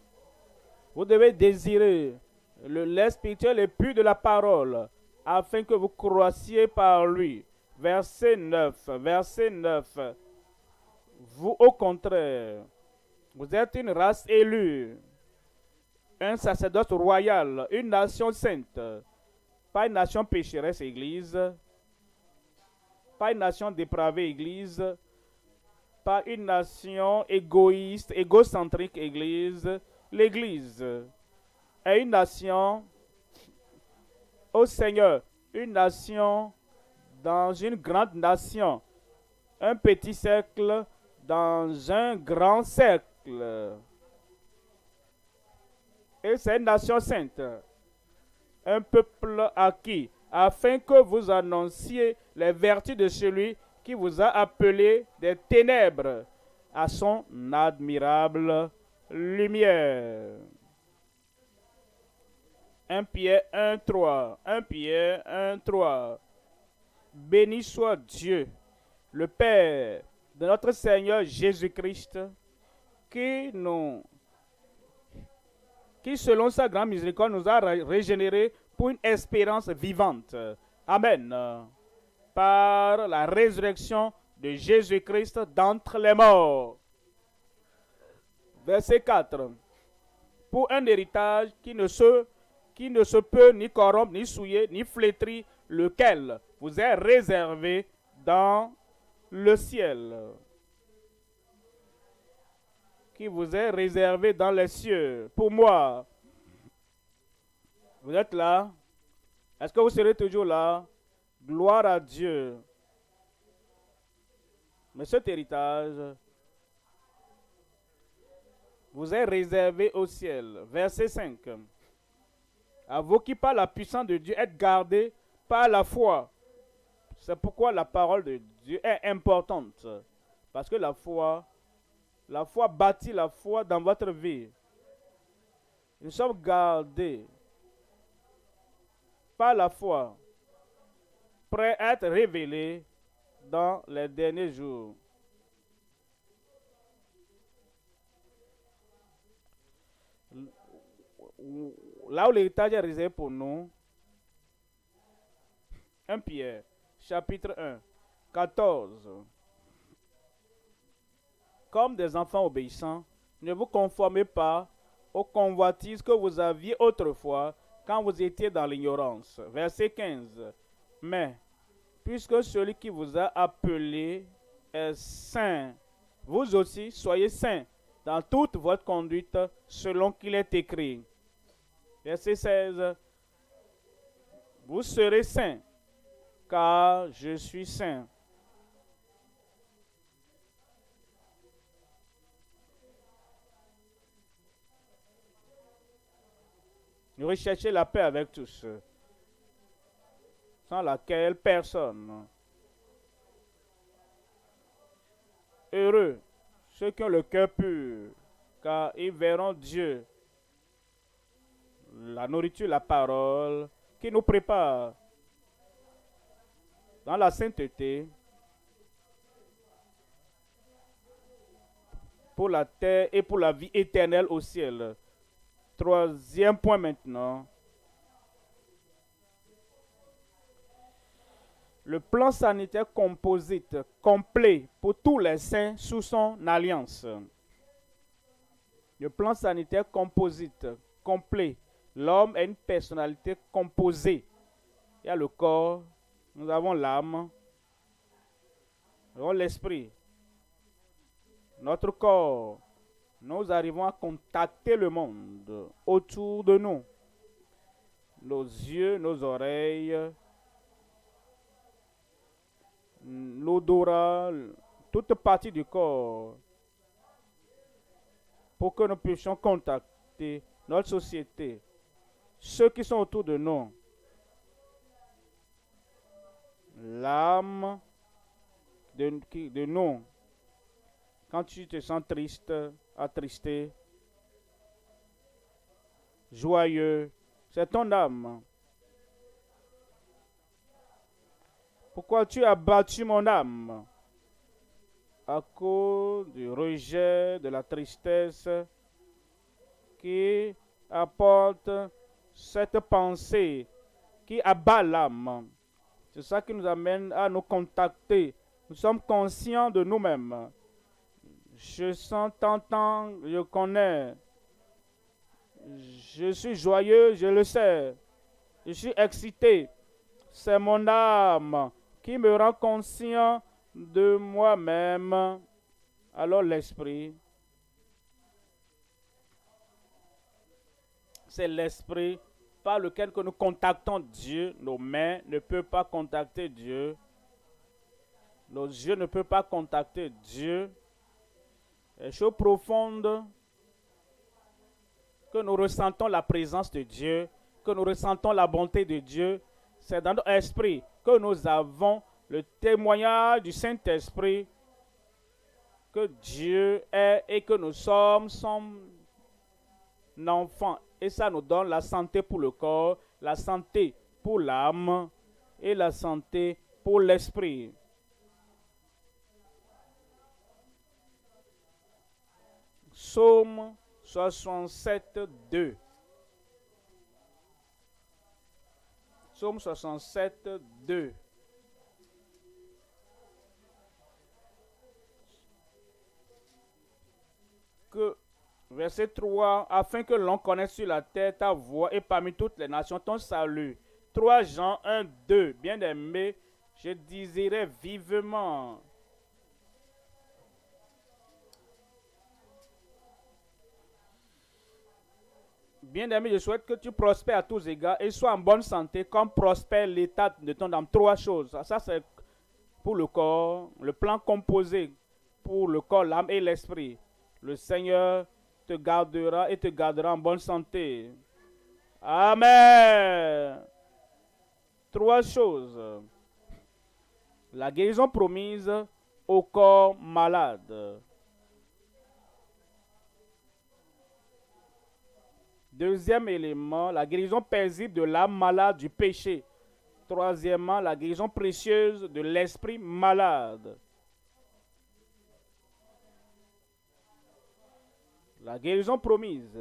Vous devez désirer le lait spirituel et pur de la parole, afin que vous croissiez par lui. Verset 9. Verset 9. Vous, au contraire, vous êtes une race élue, un sacerdoce royal, une nation sainte, pas une nation pécheresse, Église, pas une nation dépravée, Église, pas une nation égoïste, égocentrique, Église. L'Église est une nation au Seigneur, une nation dans une grande nation, un petit cercle dans un grand cercle. Et c'est une nation sainte, un peuple acquis, afin que vous annonciez les vertus de celui qui vous a appelé des ténèbres à son admirable lumière. 1 Pierre 1, 3. 1 Pierre 1, 3. Béni soit Dieu, le Père de notre Seigneur Jésus-Christ, qui selon sa grande miséricorde nous a régénérés pour une espérance vivante. Amen. Par la résurrection de Jésus-Christ d'entre les morts. Verset 4. Pour un héritage qui ne se peut ni corrompre, ni souiller, ni flétrir, lequel vous est réservé dans le ciel. Qui vous est réservé dans les cieux. Pour moi. Vous êtes là? Est-ce que vous serez toujours là? Gloire à Dieu. Mais cet héritage vous est réservé au ciel. Verset 5. À vous qui par la puissance de Dieu êtes gardés par la foi. C'est pourquoi la parole de Dieu est importante. Parce que la foi bâtit la foi dans votre vie. Nous sommes gardés par la foi, prêts à être révélés dans les derniers jours. Là où l'héritage est réservé pour nous, 1 Pierre, chapitre 1, 14. Comme des enfants obéissants, ne vous conformez pas aux convoitises que vous aviez autrefois quand vous étiez dans l'ignorance. Verset 15. Mais, puisque celui qui vous a appelé est saint, vous aussi soyez saints dans toute votre conduite selon qu'il est écrit. Verset 16. Vous serez saints, car je suis saint. Recherchez la paix avec tous, sans laquelle personne. Heureux ceux qui ont le cœur pur, car ils verront Dieu. La nourriture, la parole, qui nous prépare dans la sainteté pour la terre et pour la vie éternelle au ciel. Troisième point maintenant. Le plan sanitaire composite complet pour tous les saints sous son alliance. Le plan sanitaire composite complet. L'homme a une personnalité composée. Il y a le corps, nous avons l'âme, nous avons l'esprit. Notre corps, nous arrivons à contacter le monde autour de nous. Nos yeux, nos oreilles, l'odorat, toute partie du corps, pour que nous puissions contacter notre société, ceux qui sont autour de nous. L'âme de nous. Quand tu te sens triste, attristé, joyeux, c'est ton âme. Pourquoi tu as battu mon âme? À cause du rejet, de la tristesse qui apporte cette pensée qui abat l'âme. C'est ça qui nous amène à nous contacter. Nous sommes conscients de nous-mêmes. Je sens tant, je connais. Je suis joyeux, je le sais. Je suis excité. C'est mon âme qui me rend conscient de moi-même. Alors l'esprit, c'est l'esprit par lequel que nous contactons Dieu. Nos mains ne peuvent pas contacter Dieu. Nos yeux ne peuvent pas contacter Dieu. Les choses profondes que nous ressentons la présence de Dieu, que nous ressentons la bonté de Dieu, c'est dans notre esprit que nous avons le témoignage du Saint-Esprit que Dieu est et que nous sommes son enfant. Et ça nous donne la santé pour le corps, la santé pour l'âme et la santé pour l'esprit. Psaume 67, 2. Psaume 67, 2. Verset 3, afin que l'on connaisse sur la terre ta voix et parmi toutes les nations ton salut. 3 Jean 1, 2. Bien-aimé, je désirais vivement Bien-aimé, je souhaite que tu prospères à tous égards et sois en bonne santé comme prospère l'état de ton âme. 3 choses. Ça, c'est pour le corps, le plan composé pour le corps, l'âme et l'esprit. Le Seigneur te gardera et te gardera en bonne santé. Amen. 3 choses. La guérison promise au corps malade. Deuxième élément, la guérison paisible de l'âme malade du péché. Troisièmement, la guérison précieuse de l'esprit malade. La guérison promise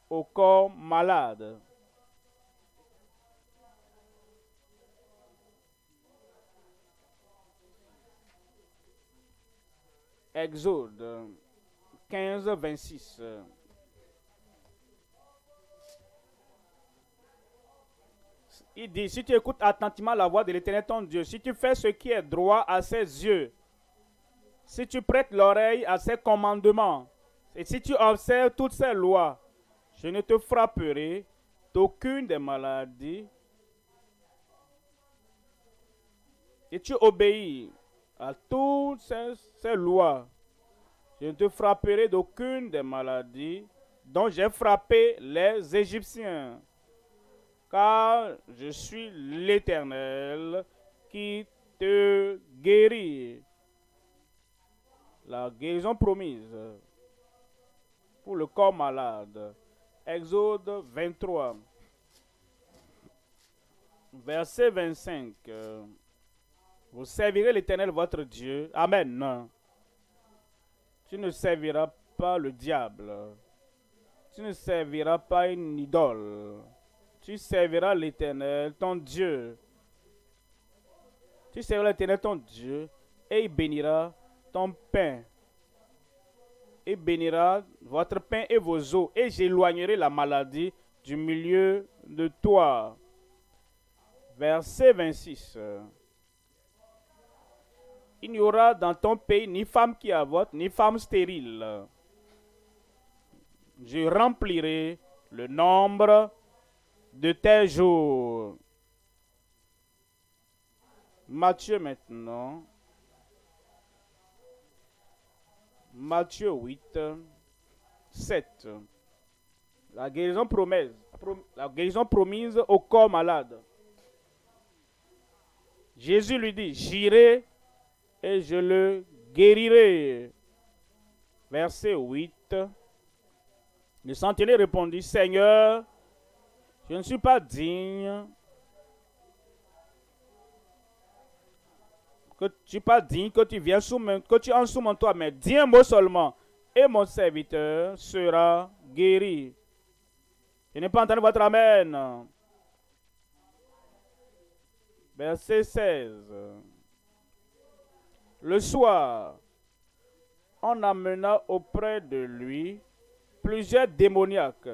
au corps malade. Exode 15, 26. Il dit, si tu écoutes attentivement la voix de l'Éternel ton Dieu, si tu fais ce qui est droit à ses yeux, si tu prêtes l'oreille à ses commandements, et si tu observes toutes ses lois, je ne te frapperai d'aucune des maladies, et tu obéis à toutes ces lois, je ne te frapperai d'aucune des maladies dont j'ai frappé les Égyptiens. car je suis l'Éternel qui te guérit. La guérison promise pour le corps malade. Exode 23, verset 25. Vous servirez l'Éternel votre Dieu. Amen. Tu ne serviras pas le diable. Tu ne serviras pas une idole. Tu serviras l'Éternel, ton Dieu. Tu serviras l'Éternel, ton Dieu, et il bénira ton pain. Il bénira votre pain et vos eaux, et j'éloignerai la maladie du milieu de toi. Verset 26. Il n'y aura dans ton pays ni femme qui avorte, ni femme stérile. Je remplirai le nombre de tes jours. Matthieu maintenant. Matthieu 8, 7. La guérison promise au corps malade. Jésus lui dit, j'irai et je le guérirai. Verset 8. Le centenier répondit, Seigneur, je ne suis pas digne que tu viennes que tu en sous mon toit, mais dis un mot seulement, et mon serviteur sera guéri. Je n'ai pas entendu votre amen. Verset 16. Le soir, on amena auprès de lui plusieurs démoniaques.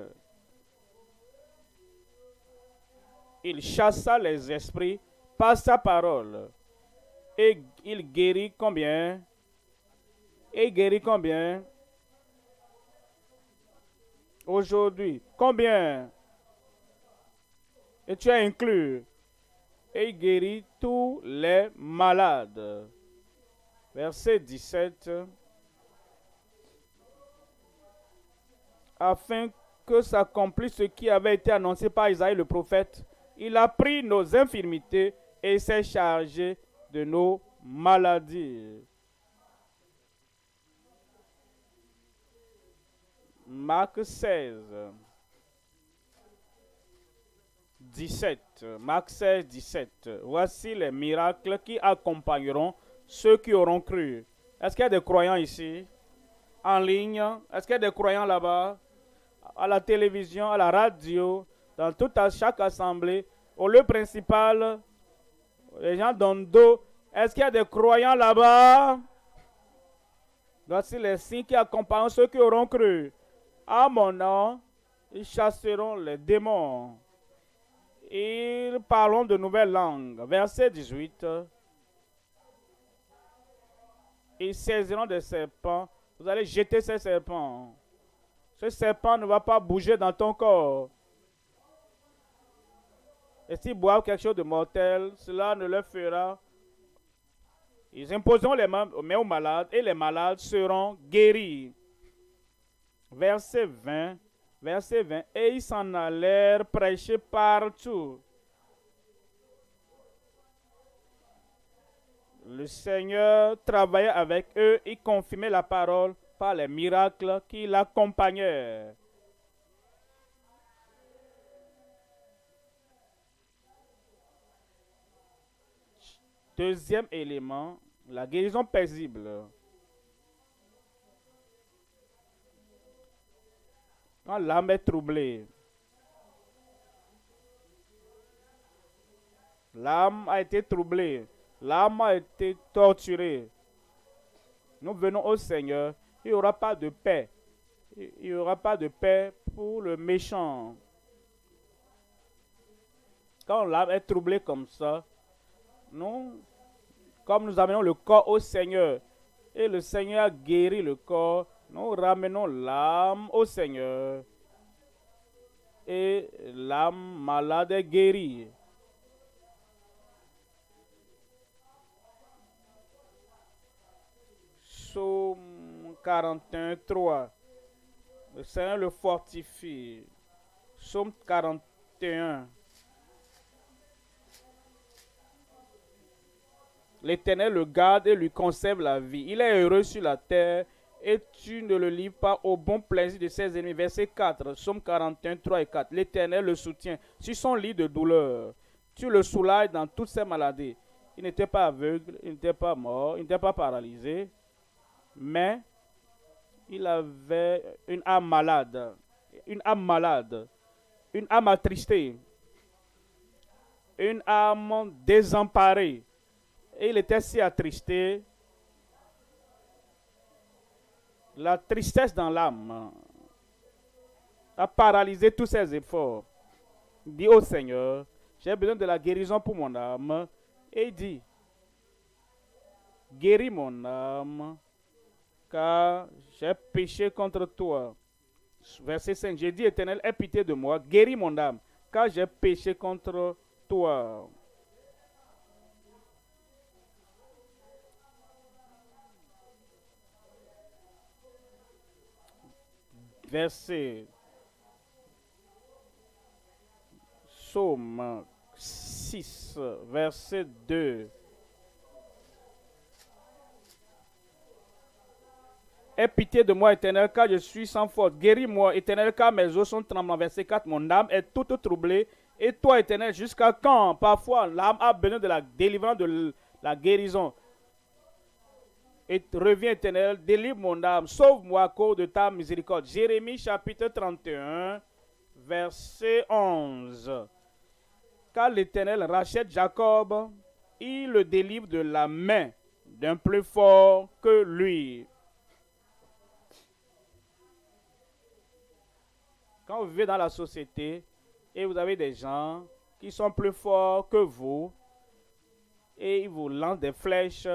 Il chassa les esprits par sa parole. Et il guérit combien? Et guérit combien? Aujourd'hui. Combien? Et tu as inclus. Et il guérit tous les malades. Verset 17. Afin que s'accomplisse ce qui avait été annoncé par Isaïe le prophète, il a pris nos infirmités et s'est chargé de nos maladies. Marc 16, 17. Marc 16, 17. Voici les miracles qui accompagneront ceux qui auront cru. Est-ce qu'il y a des croyants ici? En ligne? Est-ce qu'il y a des croyants là-bas? À la télévision, à la radio, dans chaque assemblée, au lieu principal, les gens donnent dos. Est-ce qu'il y a des croyants là-bas? Voici les signes qui accompagnent ceux qui auront cru. À mon nom, ils chasseront les démons. Ils parleront de nouvelles langues. Verset 18. Ils saisiront des serpents. Vous allez jeter ces serpents. Ce serpent ne va pas bouger dans ton corps. Et s'ils boivent quelque chose de mortel, cela ne leur fera. Ils imposeront les mains aux malades et les malades seront guéris. Verset 20. Verset 20. Et ils s'en allèrent prêcher partout. Le Seigneur travaillait avec eux et confirmait la parole par les miracles qui l'accompagnaient. Deuxième élément, la guérison paisible. Quand l'âme est troublée, l'âme a été troublée, l'âme a été torturée. Nous venons au Seigneur, il n'y aura pas de paix. Il n'y aura pas de paix pour le méchant. Quand l'âme est troublée comme ça, nous, comme nous amenons le corps au Seigneur, et le Seigneur guérit le corps, nous ramenons l'âme au Seigneur, et l'âme malade est guérie. Psaume 41, 3. Le Seigneur le fortifie. Psaume 41. L'Éternel le garde et lui conserve la vie. Il est heureux sur la terre et tu ne le livres pas au bon plaisir de ses ennemis. Verset 4, Psaume 41, 3 et 4. L'Éternel le soutient sur son lit de douleur. Tu le soulages dans toutes ses maladies. Il n'était pas aveugle, il n'était pas mort, il n'était pas paralysé, mais il avait une âme malade, une âme attristée, une âme désemparée. Et il était si attristé, la tristesse dans l'âme a paralysé tous ses efforts. Il dit au Seigneur, j'ai besoin de la guérison pour mon âme. Et il dit, guéris mon âme, car j'ai péché contre toi. Verset 5, j'ai dit, Éternel, aie pitié de moi, guéris mon âme, car j'ai péché contre toi. Verset Psaume 6, verset 2. Aie pitié de moi, Éternel, car je suis sans faute. Guéris-moi, Éternel, car mes os sont tremblants. Verset 4, mon âme est toute troublée. Et toi, Éternel, jusqu'à quand? Parfois, l'âme a besoin de la délivrance, de la guérison. Et reviens, Éternel, délivre mon âme, sauve-moi à cause de ta miséricorde. Jérémie chapitre 31, verset 11. Car l'Éternel rachète Jacob, il le délivre de la main d'un plus fort que lui. Quand vous vivez dans la société et vous avez des gens qui sont plus forts que vous et ils vous lancent des flèches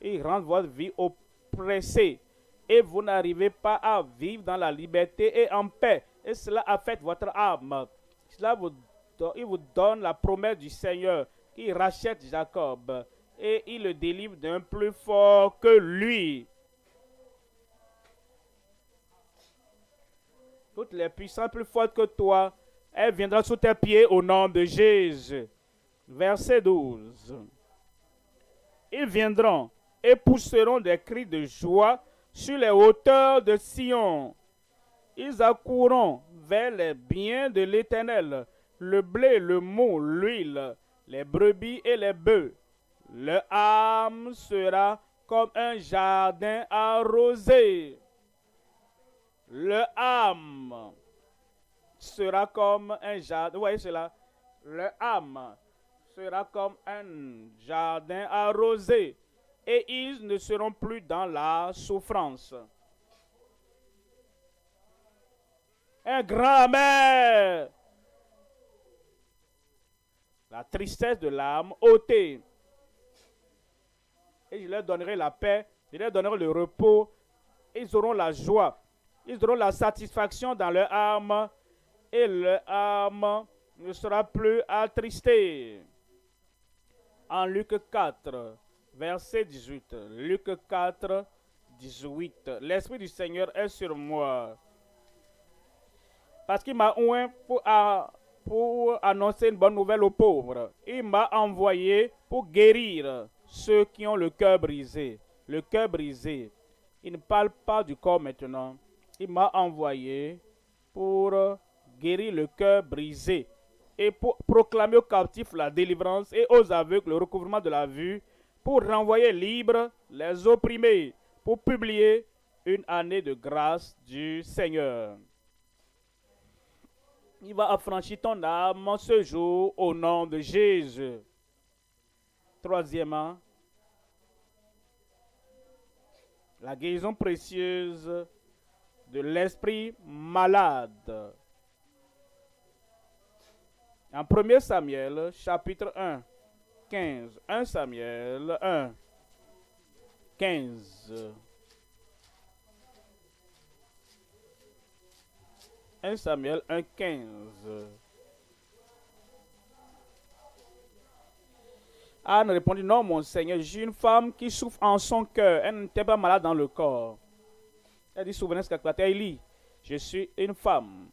et ils rendent votre vie oppressée et vous n'arrivez pas à vivre dans la liberté et en paix et cela affecte votre âme. Il vous donne la promesse du Seigneur qui rachète Jacob et il le délivre d'un plus fort que lui. Toutes les puissances plus fortes que toi, elles viendront sous tes pieds au nom de Jésus. Verset 12. Ils viendront et pousseront des cris de joie sur les hauteurs de Sion. Ils accourront vers les biens de l'Éternel, le blé, le mou, l'huile, les brebis et les bœufs. Leur âme sera comme un jardin arrosé. Le âme sera comme un jardin. Vous voyez cela? Le âme sera comme un jardin arrosé. Et ils ne seront plus dans la souffrance. Un grand amen. La tristesse de l'âme ôtée. Et je leur donnerai la paix, je leur donnerai le repos. Ils auront la joie. Ils auront la satisfaction dans leur âme et leur âme ne sera plus attristée. En Luc 4, verset 18. Luc 4, 18. L'Esprit du Seigneur est sur moi. Parce qu'il m'a oint pour annoncer une bonne nouvelle aux pauvres. Il m'a envoyé pour guérir ceux qui ont le cœur brisé. Le cœur brisé. Il ne parle pas du corps maintenant. Il m'a envoyé pour guérir le cœur brisé et pour proclamer aux captifs la délivrance et aux aveugles le recouvrement de la vue, pour renvoyer libres les opprimés, pour publier une année de grâce du Seigneur. Il va affranchir ton âme ce jour au nom de Jésus. Troisièmement, la guérison précieuse de l'esprit malade. En 1 Samuel, chapitre 1, 15. 1 Samuel 1, 15. 1 Samuel 1, 15. Anne répondit, non, mon Seigneur, j'ai une femme qui souffre en son cœur. Elle n'était pas malade dans le corps. Elle dit, souvenez ce qu'elle lit. Je suis une femme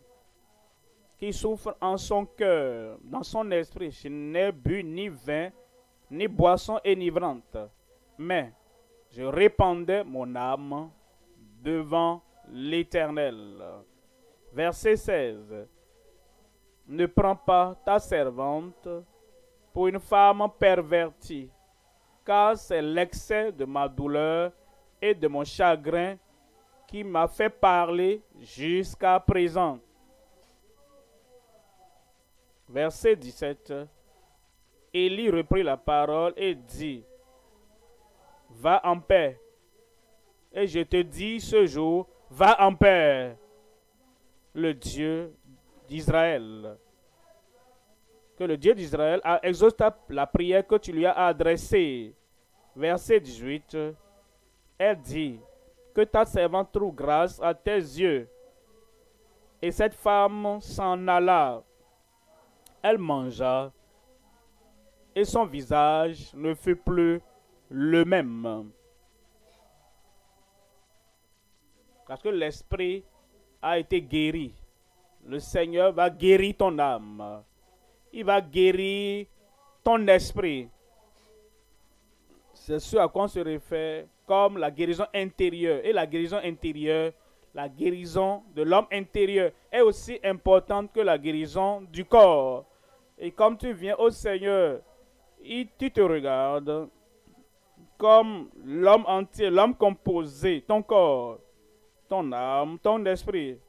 qui souffre en son cœur, dans son esprit. Je n'ai bu ni vin, ni boisson enivrante, mais je répandais mon âme devant l'Éternel. Verset 16. Ne prends pas ta servante pour une femme pervertie, car c'est l'excès de ma douleur et de mon chagrin qui m'a fait parler jusqu'à présent. Verset 17. Élie reprit la parole et dit, va en paix. Et je te dis ce jour, va en paix, le Dieu d'Israël. Que le Dieu d'Israël exauce la prière que tu lui as adressée. Verset 18. Elle dit, que ta servante trouve grâce à tes yeux. Et cette femme s'en alla. Elle mangea, et son visage ne fut plus le même. Parce que l'esprit a été guéri. Le Seigneur va guérir ton âme. Il va guérir ton esprit. C'est ce à quoi on se réfère comme la guérison intérieure. Et la guérison intérieure, la guérison de l'homme intérieur est aussi importante que la guérison du corps. Et comme tu viens au Seigneur, tu te regardes comme l'homme entier, l'homme composé, ton corps, ton âme, ton esprit.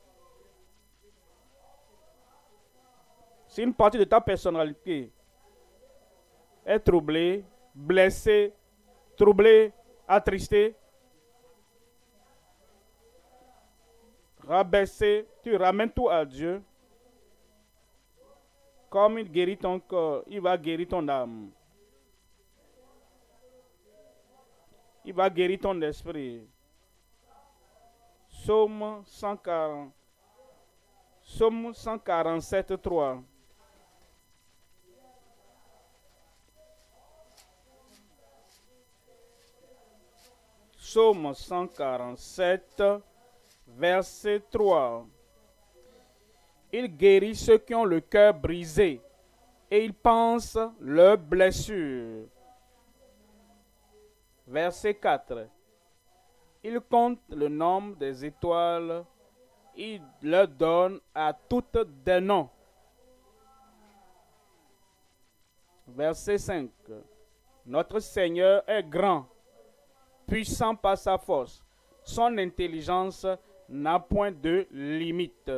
Si une partie de ta personnalité est troublée, blessée, troublée, attristée, rabaissée, tu ramènes tout à Dieu. Comme il guérit ton corps, il va guérir ton âme. Il va guérir ton esprit. Psaume 140. Psaume 147, 3. Psaume 147, verset 3. Il guérit ceux qui ont le cœur brisé et il pense leurs blessures. Verset 4. Il compte le nombre des étoiles, il leur donne à toutes des noms. Verset 5. Notre Seigneur est grand, puissant par sa force. Son intelligence n'a point de limite.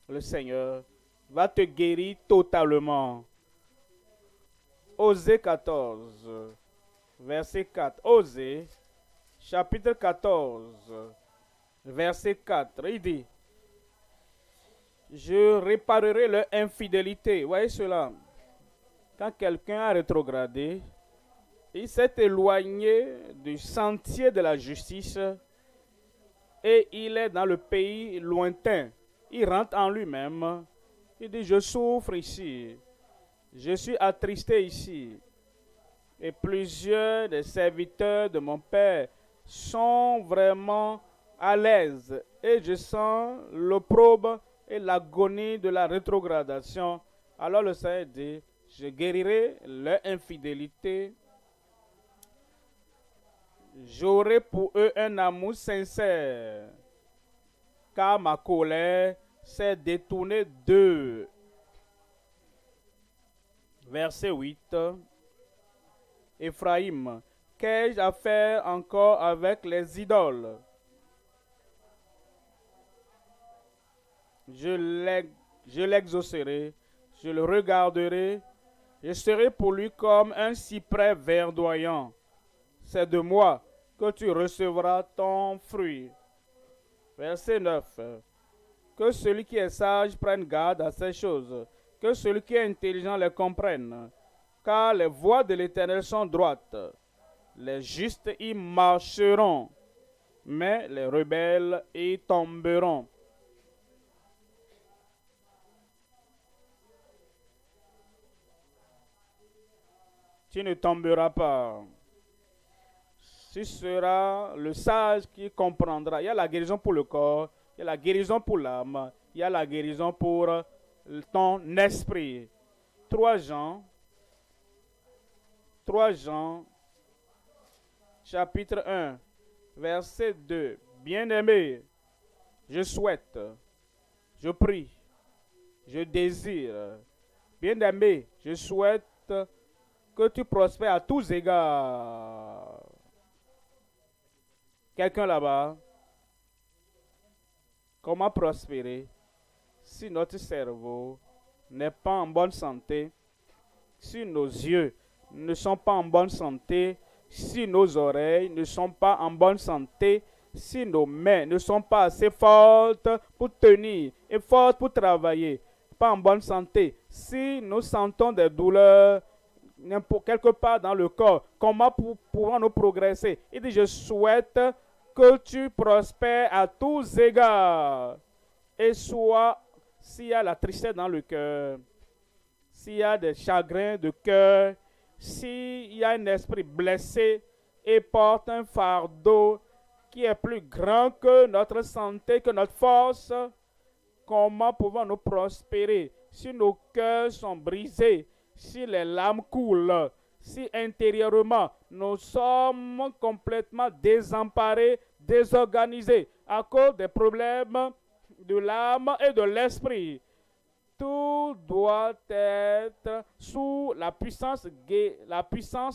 Le Seigneur va te guérir totalement. Osée 14, verset 4. Osée, chapitre 14, verset 4. Il dit, je réparerai leur infidélité. Vous voyez cela? Quand quelqu'un a rétrogradé, il s'est éloigné du sentier de la justice et il est dans le pays lointain. Il rentre en lui-même. Il dit, je souffre ici. Je suis attristé ici. Et plusieurs des serviteurs de mon Père sont vraiment à l'aise. Et je sens l'opprobre et l'agonie de la rétrogradation. Alors le Seigneur dit, je guérirai leur infidélité. J'aurai pour eux un amour sincère, car ma colère s'est détournée d'eux. Verset 8. Éphraïm, qu'ai-je à faire encore avec les idoles? Je l'exaucerai, je le regarderai, je serai pour lui comme un cyprès verdoyant. C'est de moi que tu recevras ton fruit. Verset 9. Que celui qui est sage prenne garde à ces choses, que celui qui est intelligent les comprenne, car les voies de l'Éternel sont droites. Les justes y marcheront, mais les rebelles y tomberont. Tu ne tomberas pas. Tu seras le sage qui comprendra. Il y a la guérison pour le corps, il y a la guérison pour l'âme, il y a la guérison pour ton esprit. 3 Jean, 3 Jean, chapitre 1, verset 2. Bien-aimé, je souhaite, je prie, je désire. Bien-aimé, je souhaite que tu prospères à tous égards. Quelqu'un là-bas, comment prospérer si notre cerveau n'est pas en bonne santé, si nos yeux ne sont pas en bonne santé, si nos oreilles ne sont pas en bonne santé, si nos mains ne sont pas assez fortes pour tenir et fortes pour travailler, pas en bonne santé, si nous sentons des douleurs quelque part dans le corps, comment pouvons-nous progresser? Il dit, je souhaite que tu prospères à tous égards. Et soit, s'il y a la tristesse dans le cœur, s'il y a des chagrins de cœur, s'il y a un esprit blessé et porte un fardeau qui est plus grand que notre santé, que notre force, comment pouvons-nous prospérer si nos cœurs sont brisés, si les larmes coulent, si intérieurement nous sommes complètement désemparés, désorganisés à cause des problèmes de l'âme et de l'esprit? Tout doit être sous la puissance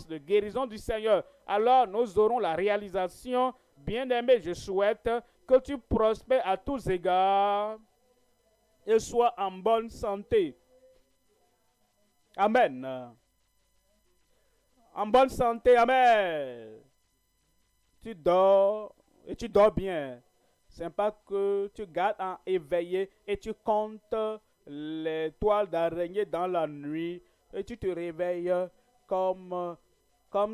de guérison du Seigneur. Alors nous aurons la réalisation. Bien-aimé, je souhaite que tu prospères à tous égards et sois en bonne santé. Amen. En bonne santé, amen. Tu dors et tu dors bien. C'est pas que tu gardes en éveillé et tu comptes les toiles d'araignée dans la nuit et tu te réveilles comme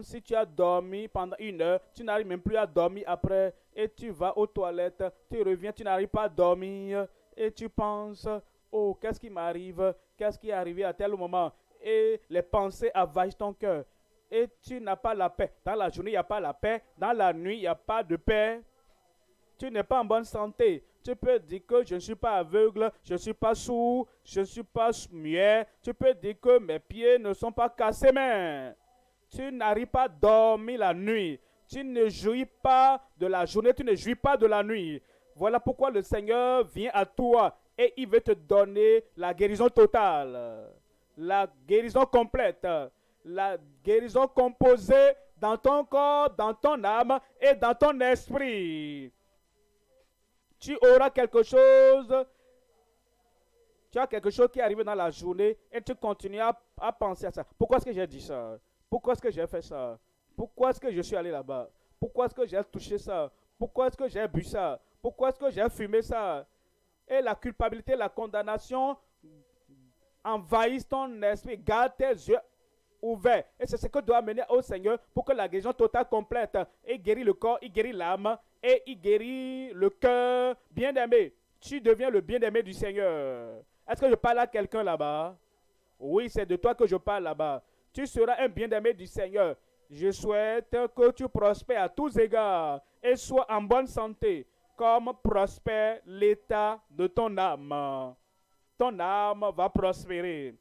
si tu as dormi pendant 1 heure, tu n'arrives même plus à dormir après et tu vas aux toilettes, tu reviens, tu n'arrives pas à dormir et tu penses, oh, qu'est-ce qui m'arrive, qu'est-ce qui est arrivé à tel moment, et les pensées envahissent ton cœur et tu n'as pas la paix. Dans la journée, il n'y a pas la paix, dans la nuit, il n'y a pas de paix. Tu n'es pas en bonne santé. Tu peux dire que je ne suis pas aveugle, je ne suis pas sourd, je ne suis pas muet. Tu peux dire que mes pieds ne sont pas cassés, mais tu n'arrives pas à dormir la nuit. Tu ne jouis pas de la journée, tu ne jouis pas de la nuit. Voilà pourquoi le Seigneur vient à toi et il veut te donner la guérison totale, la guérison complète, la guérison composée dans ton corps, dans ton âme et dans ton esprit. Tu auras quelque chose, tu as quelque chose qui est arrivé dans la journée et tu continues à penser à ça. Pourquoi est-ce que j'ai dit ça? Pourquoi est-ce que j'ai fait ça? Pourquoi est-ce que je suis allé là-bas? Pourquoi est-ce que j'ai touché ça? Pourquoi est-ce que j'ai bu ça? Pourquoi est-ce que j'ai fumé ça? Et la culpabilité, la condamnation envahissent ton esprit. Garde tes yeux ouverts. Et c'est ce que doit mener au Seigneur pour que la guérison totale complète. Il guérit le corps, il guérit l'âme et il guérit le cœur. Bien-aimé, tu deviens le bien-aimé du Seigneur. Est-ce que je parle à quelqu'un là-bas? Oui, c'est de toi que je parle là-bas. Tu seras un bien-aimé du Seigneur. Je souhaite que tu prospères à tous égards et sois en bonne santé, comme prospère l'état de ton âme. Ton âme va prospérer.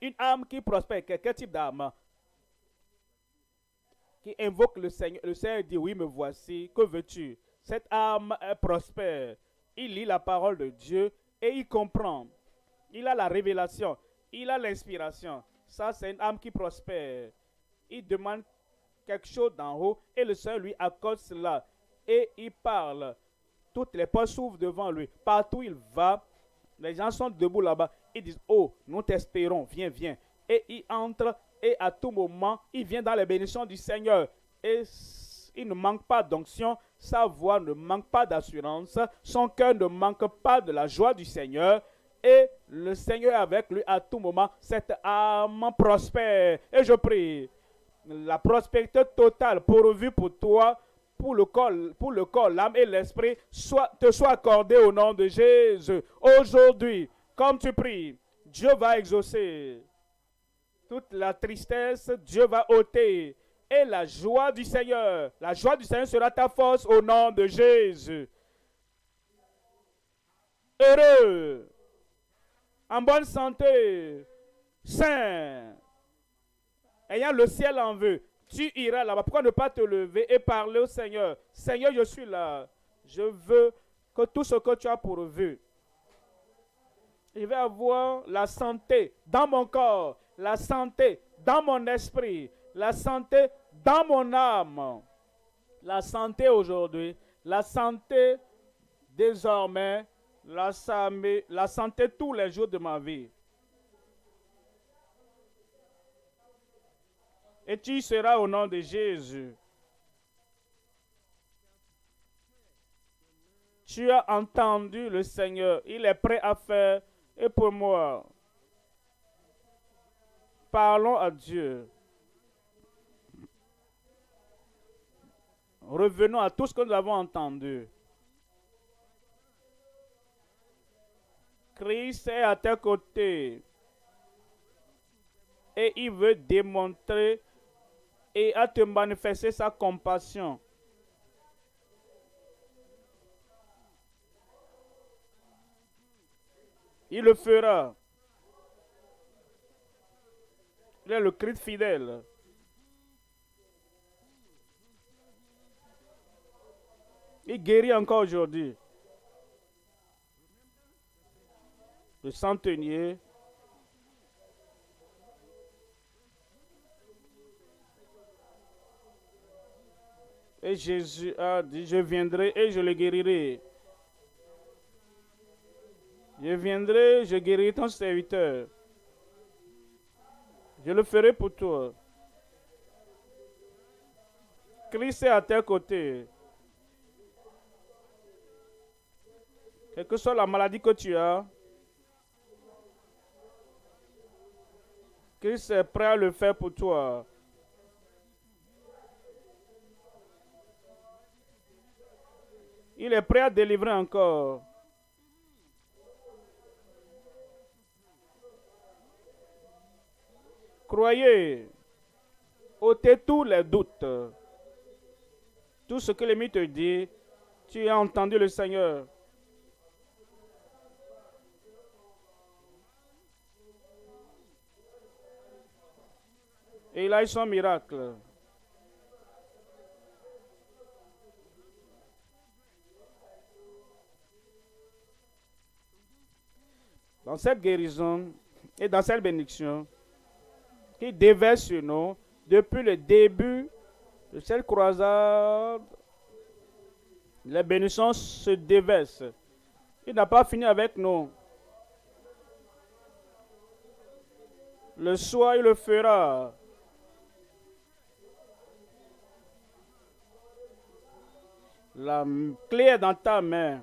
Une âme qui prospère, quel type d'âme? Qui invoque le Seigneur dit, oui, me voici, que veux-tu? Cette âme est prospère. Il lit la parole de Dieu et il comprend. Il a la révélation, il a l'inspiration. Ça, c'est une âme qui prospère. Il demande quelque chose d'en haut et le Seigneur lui accorde cela. Et il parle. Toutes les portes s'ouvrent devant lui. Partout où il va, les gens sont debout là-bas. Ils disent, oh, nous t'espérons, viens, viens. Et il entre et à tout moment, il vient dans les bénédictions du Seigneur. Et il ne manque pas d'onction, sa voix ne manque pas d'assurance, son cœur ne manque pas de la joie du Seigneur. Et le Seigneur est avec lui à tout moment. Cette âme prospère. Et je prie, la prospérité totale pourvue pour toi, pour le corps, l'âme et l'esprit, te soit accordée au nom de Jésus. Aujourd'hui, comme tu pries, Dieu va exaucer. Toute la tristesse, Dieu va ôter. Et la joie du Seigneur sera ta force au nom de Jésus. Heureux en bonne santé, sain, ayant le ciel en vue, tu iras là-bas. Pourquoi ne pas te lever et parler au Seigneur? Seigneur, je suis là. Je veux que tout ce que tu as pourvu. Je vais avoir la santé dans mon corps, la santé dans mon esprit, la santé dans mon âme, la santé aujourd'hui, la santé désormais, la santé tous les jours de ma vie. Et tu seras au nom de Jésus. Tu as entendu le Seigneur. Il est prêt à faire. Et pour moi, parlons à Dieu. Revenons à tout ce que nous avons entendu. Christ est à tes côtés. Et il veut démontrer et à te manifester sa compassion. Il le fera. Il est le Christ fidèle. Il guérit encore aujourd'hui. Le centenier. Et Jésus a dit, je viendrai et je le guérirai. Je viendrai, je guérirai ton serviteur. Je le ferai pour toi. Christ est à tes côtés. Quelle que soit la maladie que tu as, Christ est prêt à le faire pour toi. Il est prêt à délivrer encore. Croyez, ôtez tous les doutes. Tout ce que l'ennemi te dit, tu as entendu le Seigneur. Et il a eu son miracle. Dans cette guérison et dans cette bénédiction qui déverse sur nous depuis le début de cette croisade, les bénédictions se déversent. Il n'a pas fini avec nous. Le soir, il le fera. La clé est dans ta main.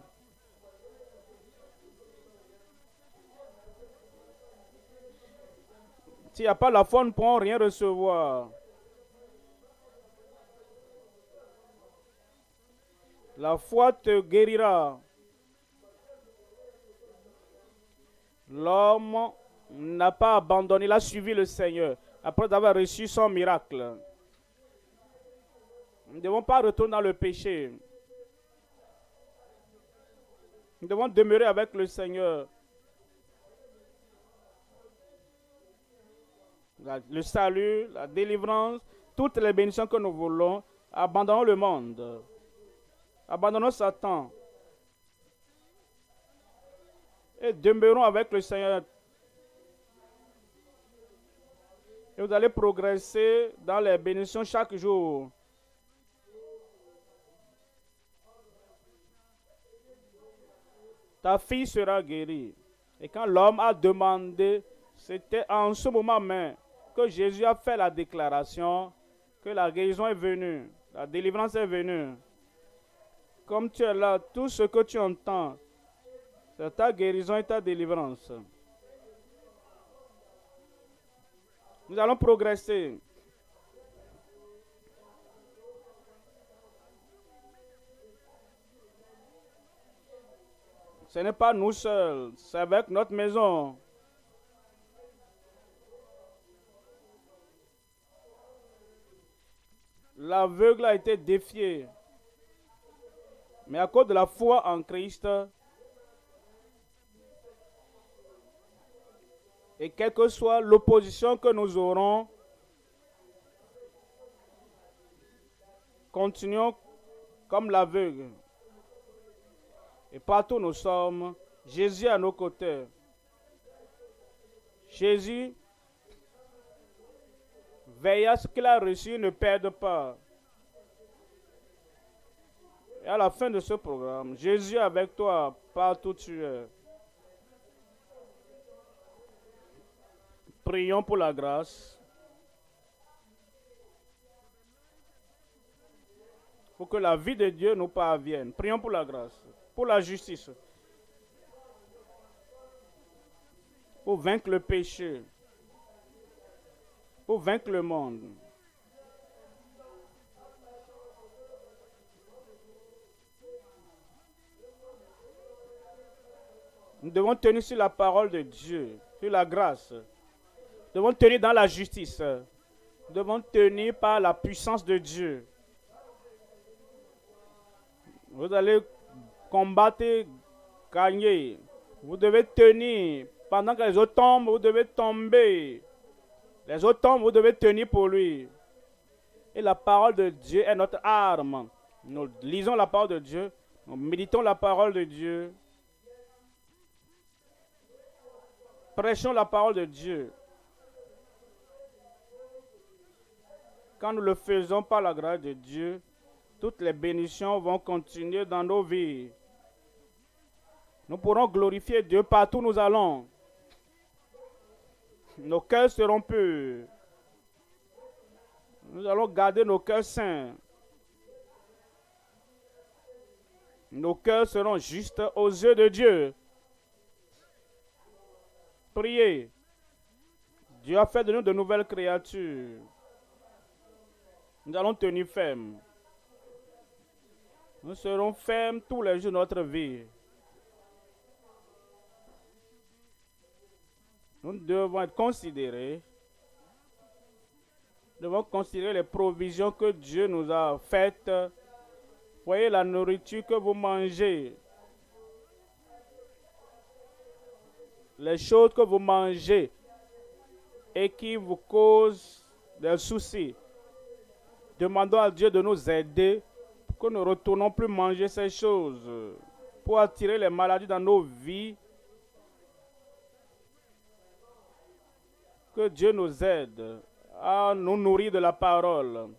S'il n'y a pas la foi, nous ne pourrons rien recevoir. La foi te guérira. L'homme n'a pas abandonné, il a suivi le Seigneur après avoir reçu son miracle. Nous ne devons pas retourner dans le péché. Nous devons demeurer avec le Seigneur. Le salut, la délivrance, toutes les bénédictions que nous voulons, abandonnons le monde. Abandonnons Satan. Et demeurons avec le Seigneur. Et vous allez progresser dans les bénédictions chaque jour. Ta fille sera guérie. Et quand l'homme a demandé, c'était en ce moment même que Jésus a fait la déclaration que la guérison est venue, la délivrance est venue. Comme tu es là, tout ce que tu entends, c'est ta guérison et ta délivrance. Nous allons progresser. Ce n'est pas nous seuls, c'est avec notre maison. L'aveugle a été défié. Mais à cause de la foi en Christ, Et quelle que soit l'opposition que nous aurons, continuons comme l'aveugle. Et partout où nous sommes, Jésus est à nos côtés. Jésus veille à ce qu'il a reçu, ne perde pas. Et à la fin de ce programme, Jésus est avec toi partout où tu es. Prions pour la grâce. Pour que la vie de Dieu nous parvienne. Prions pour la grâce, pour la justice, pour vaincre le péché, pour vaincre le monde. Nous devons tenir sur la parole de Dieu, sur la grâce. Nous devons tenir dans la justice. Nous devons tenir par la puissance de Dieu. Vous allez combattre, gagner. Vous devez tenir. Pendant que les autres tombent, vous devez tomber. Les autres tombent, vous devez tenir pour lui. Et la parole de Dieu est notre arme. Nous lisons la parole de Dieu. Nous méditons la parole de Dieu. Prêchons la parole de Dieu. Quand nous le faisons par la grâce de Dieu, toutes les bénédictions vont continuer dans nos vies. Nous pourrons glorifier Dieu partout où nous allons. Nos cœurs seront purs. Nous allons garder nos cœurs saints. Nos cœurs seront justes aux yeux de Dieu. Priez. Dieu a fait de nous de nouvelles créatures. Nous allons tenir ferme. Nous serons fermes tous les jours de notre vie. Nous devons être considérés. Nous devons considérer les provisions que Dieu nous a faites. Voyez la nourriture que vous mangez. Les choses que vous mangez et qui vous causent des soucis. Demandons à Dieu de nous aider pour que nous ne retournons plus manger ces choses, pour attirer les maladies dans nos vies. Que Dieu nous aide à nous nourrir de la parole.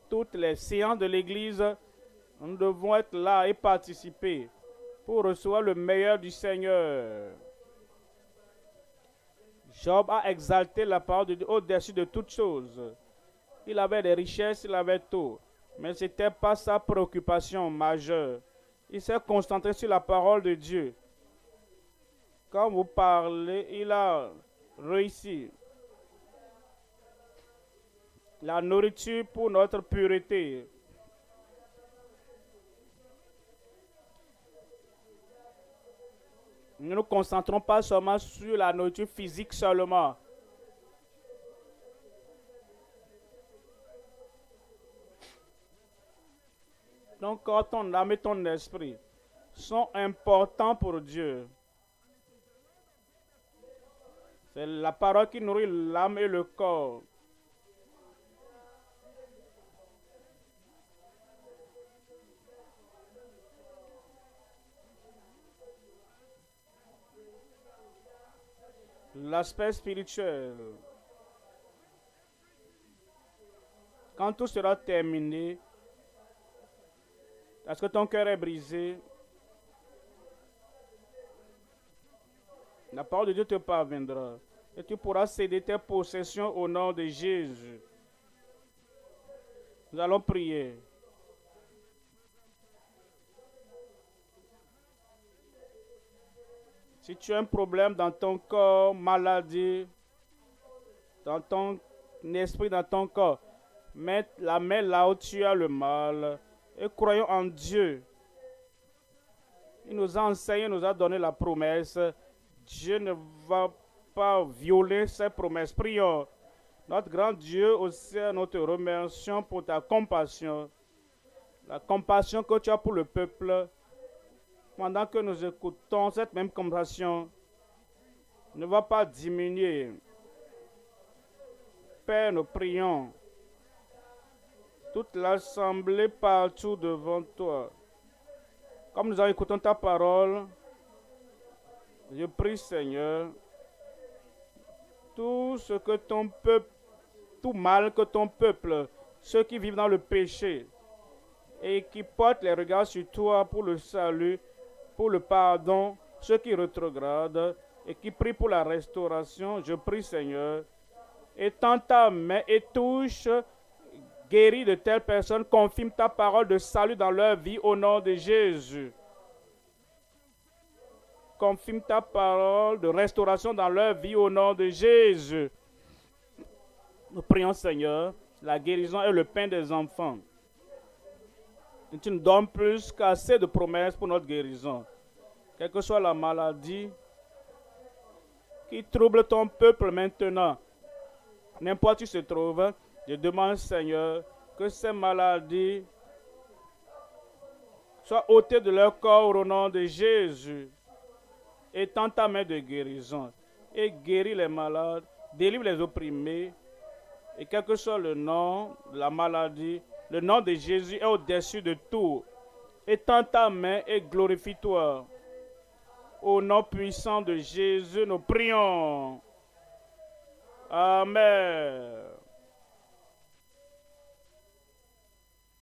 Toutes les séances de l'Église, nous devons être là et participer pour recevoir le meilleur du Seigneur. Job a exalté la parole de Dieu au-dessus de toutes choses. Il avait des richesses, il avait tout, mais ce n'était pas sa préoccupation majeure. Il s'est concentré sur la parole de Dieu. Quand vous parlez, il a réussi. La nourriture pour notre pureté. Nous ne nous concentrons pas seulement sur la nourriture physique seulement. Donc, quand ton âme et ton esprit sont importants pour Dieu, c'est la parole qui nourrit l'âme et le corps. L'aspect spirituel. Quand tout sera terminé, est-ce que ton cœur est brisé? La parole de Dieu te parviendra et tu pourras céder tes possessions au nom de Jésus. Nous allons prier. Si tu as un problème dans ton corps, maladie, dans ton esprit, dans ton corps, mets la main là où tu as le mal et croyons en Dieu. Il nous a enseigné, il nous a donné la promesse. Dieu ne va pas violer ses promesses. Prions. Notre grand Dieu, au ciel, nous te remercions pour ta compassion. La compassion que tu as pour le peuple. pendant que nous écoutons cette même conversation, ne va pas diminuer. Père, nous prions. Toute l'assemblée partout devant toi. Comme nous avons écouté ta parole, je prie, Seigneur, tout ce que ton peuple, tout mal que ton peuple, ceux qui vivent dans le péché et qui portent les regards sur toi pour le salut, pour le pardon, ceux qui rétrogradent et qui prient pour la restauration, je prie, Seigneur, étends ta main et touche, guéris de telles personnes, confirme ta parole de salut dans leur vie au nom de Jésus. Confirme ta parole de restauration dans leur vie au nom de Jésus. Nous prions, Seigneur, la guérison est le pain des enfants. Et tu nous donnes plus qu'assez de promesses pour notre guérison. Quelle que soit la maladie qui trouble ton peuple maintenant, n'importe où se trouve, je demande, Seigneur, que ces maladies soient ôtées de leur corps au nom de Jésus. Étends ta main de guérison et guéris les malades, délivre les opprimés. Et quel que soit le nom de la maladie, le nom de Jésus est au-dessus de tout. Étends ta main et glorifie-toi. Au nom puissant de Jésus, nous prions. Amen.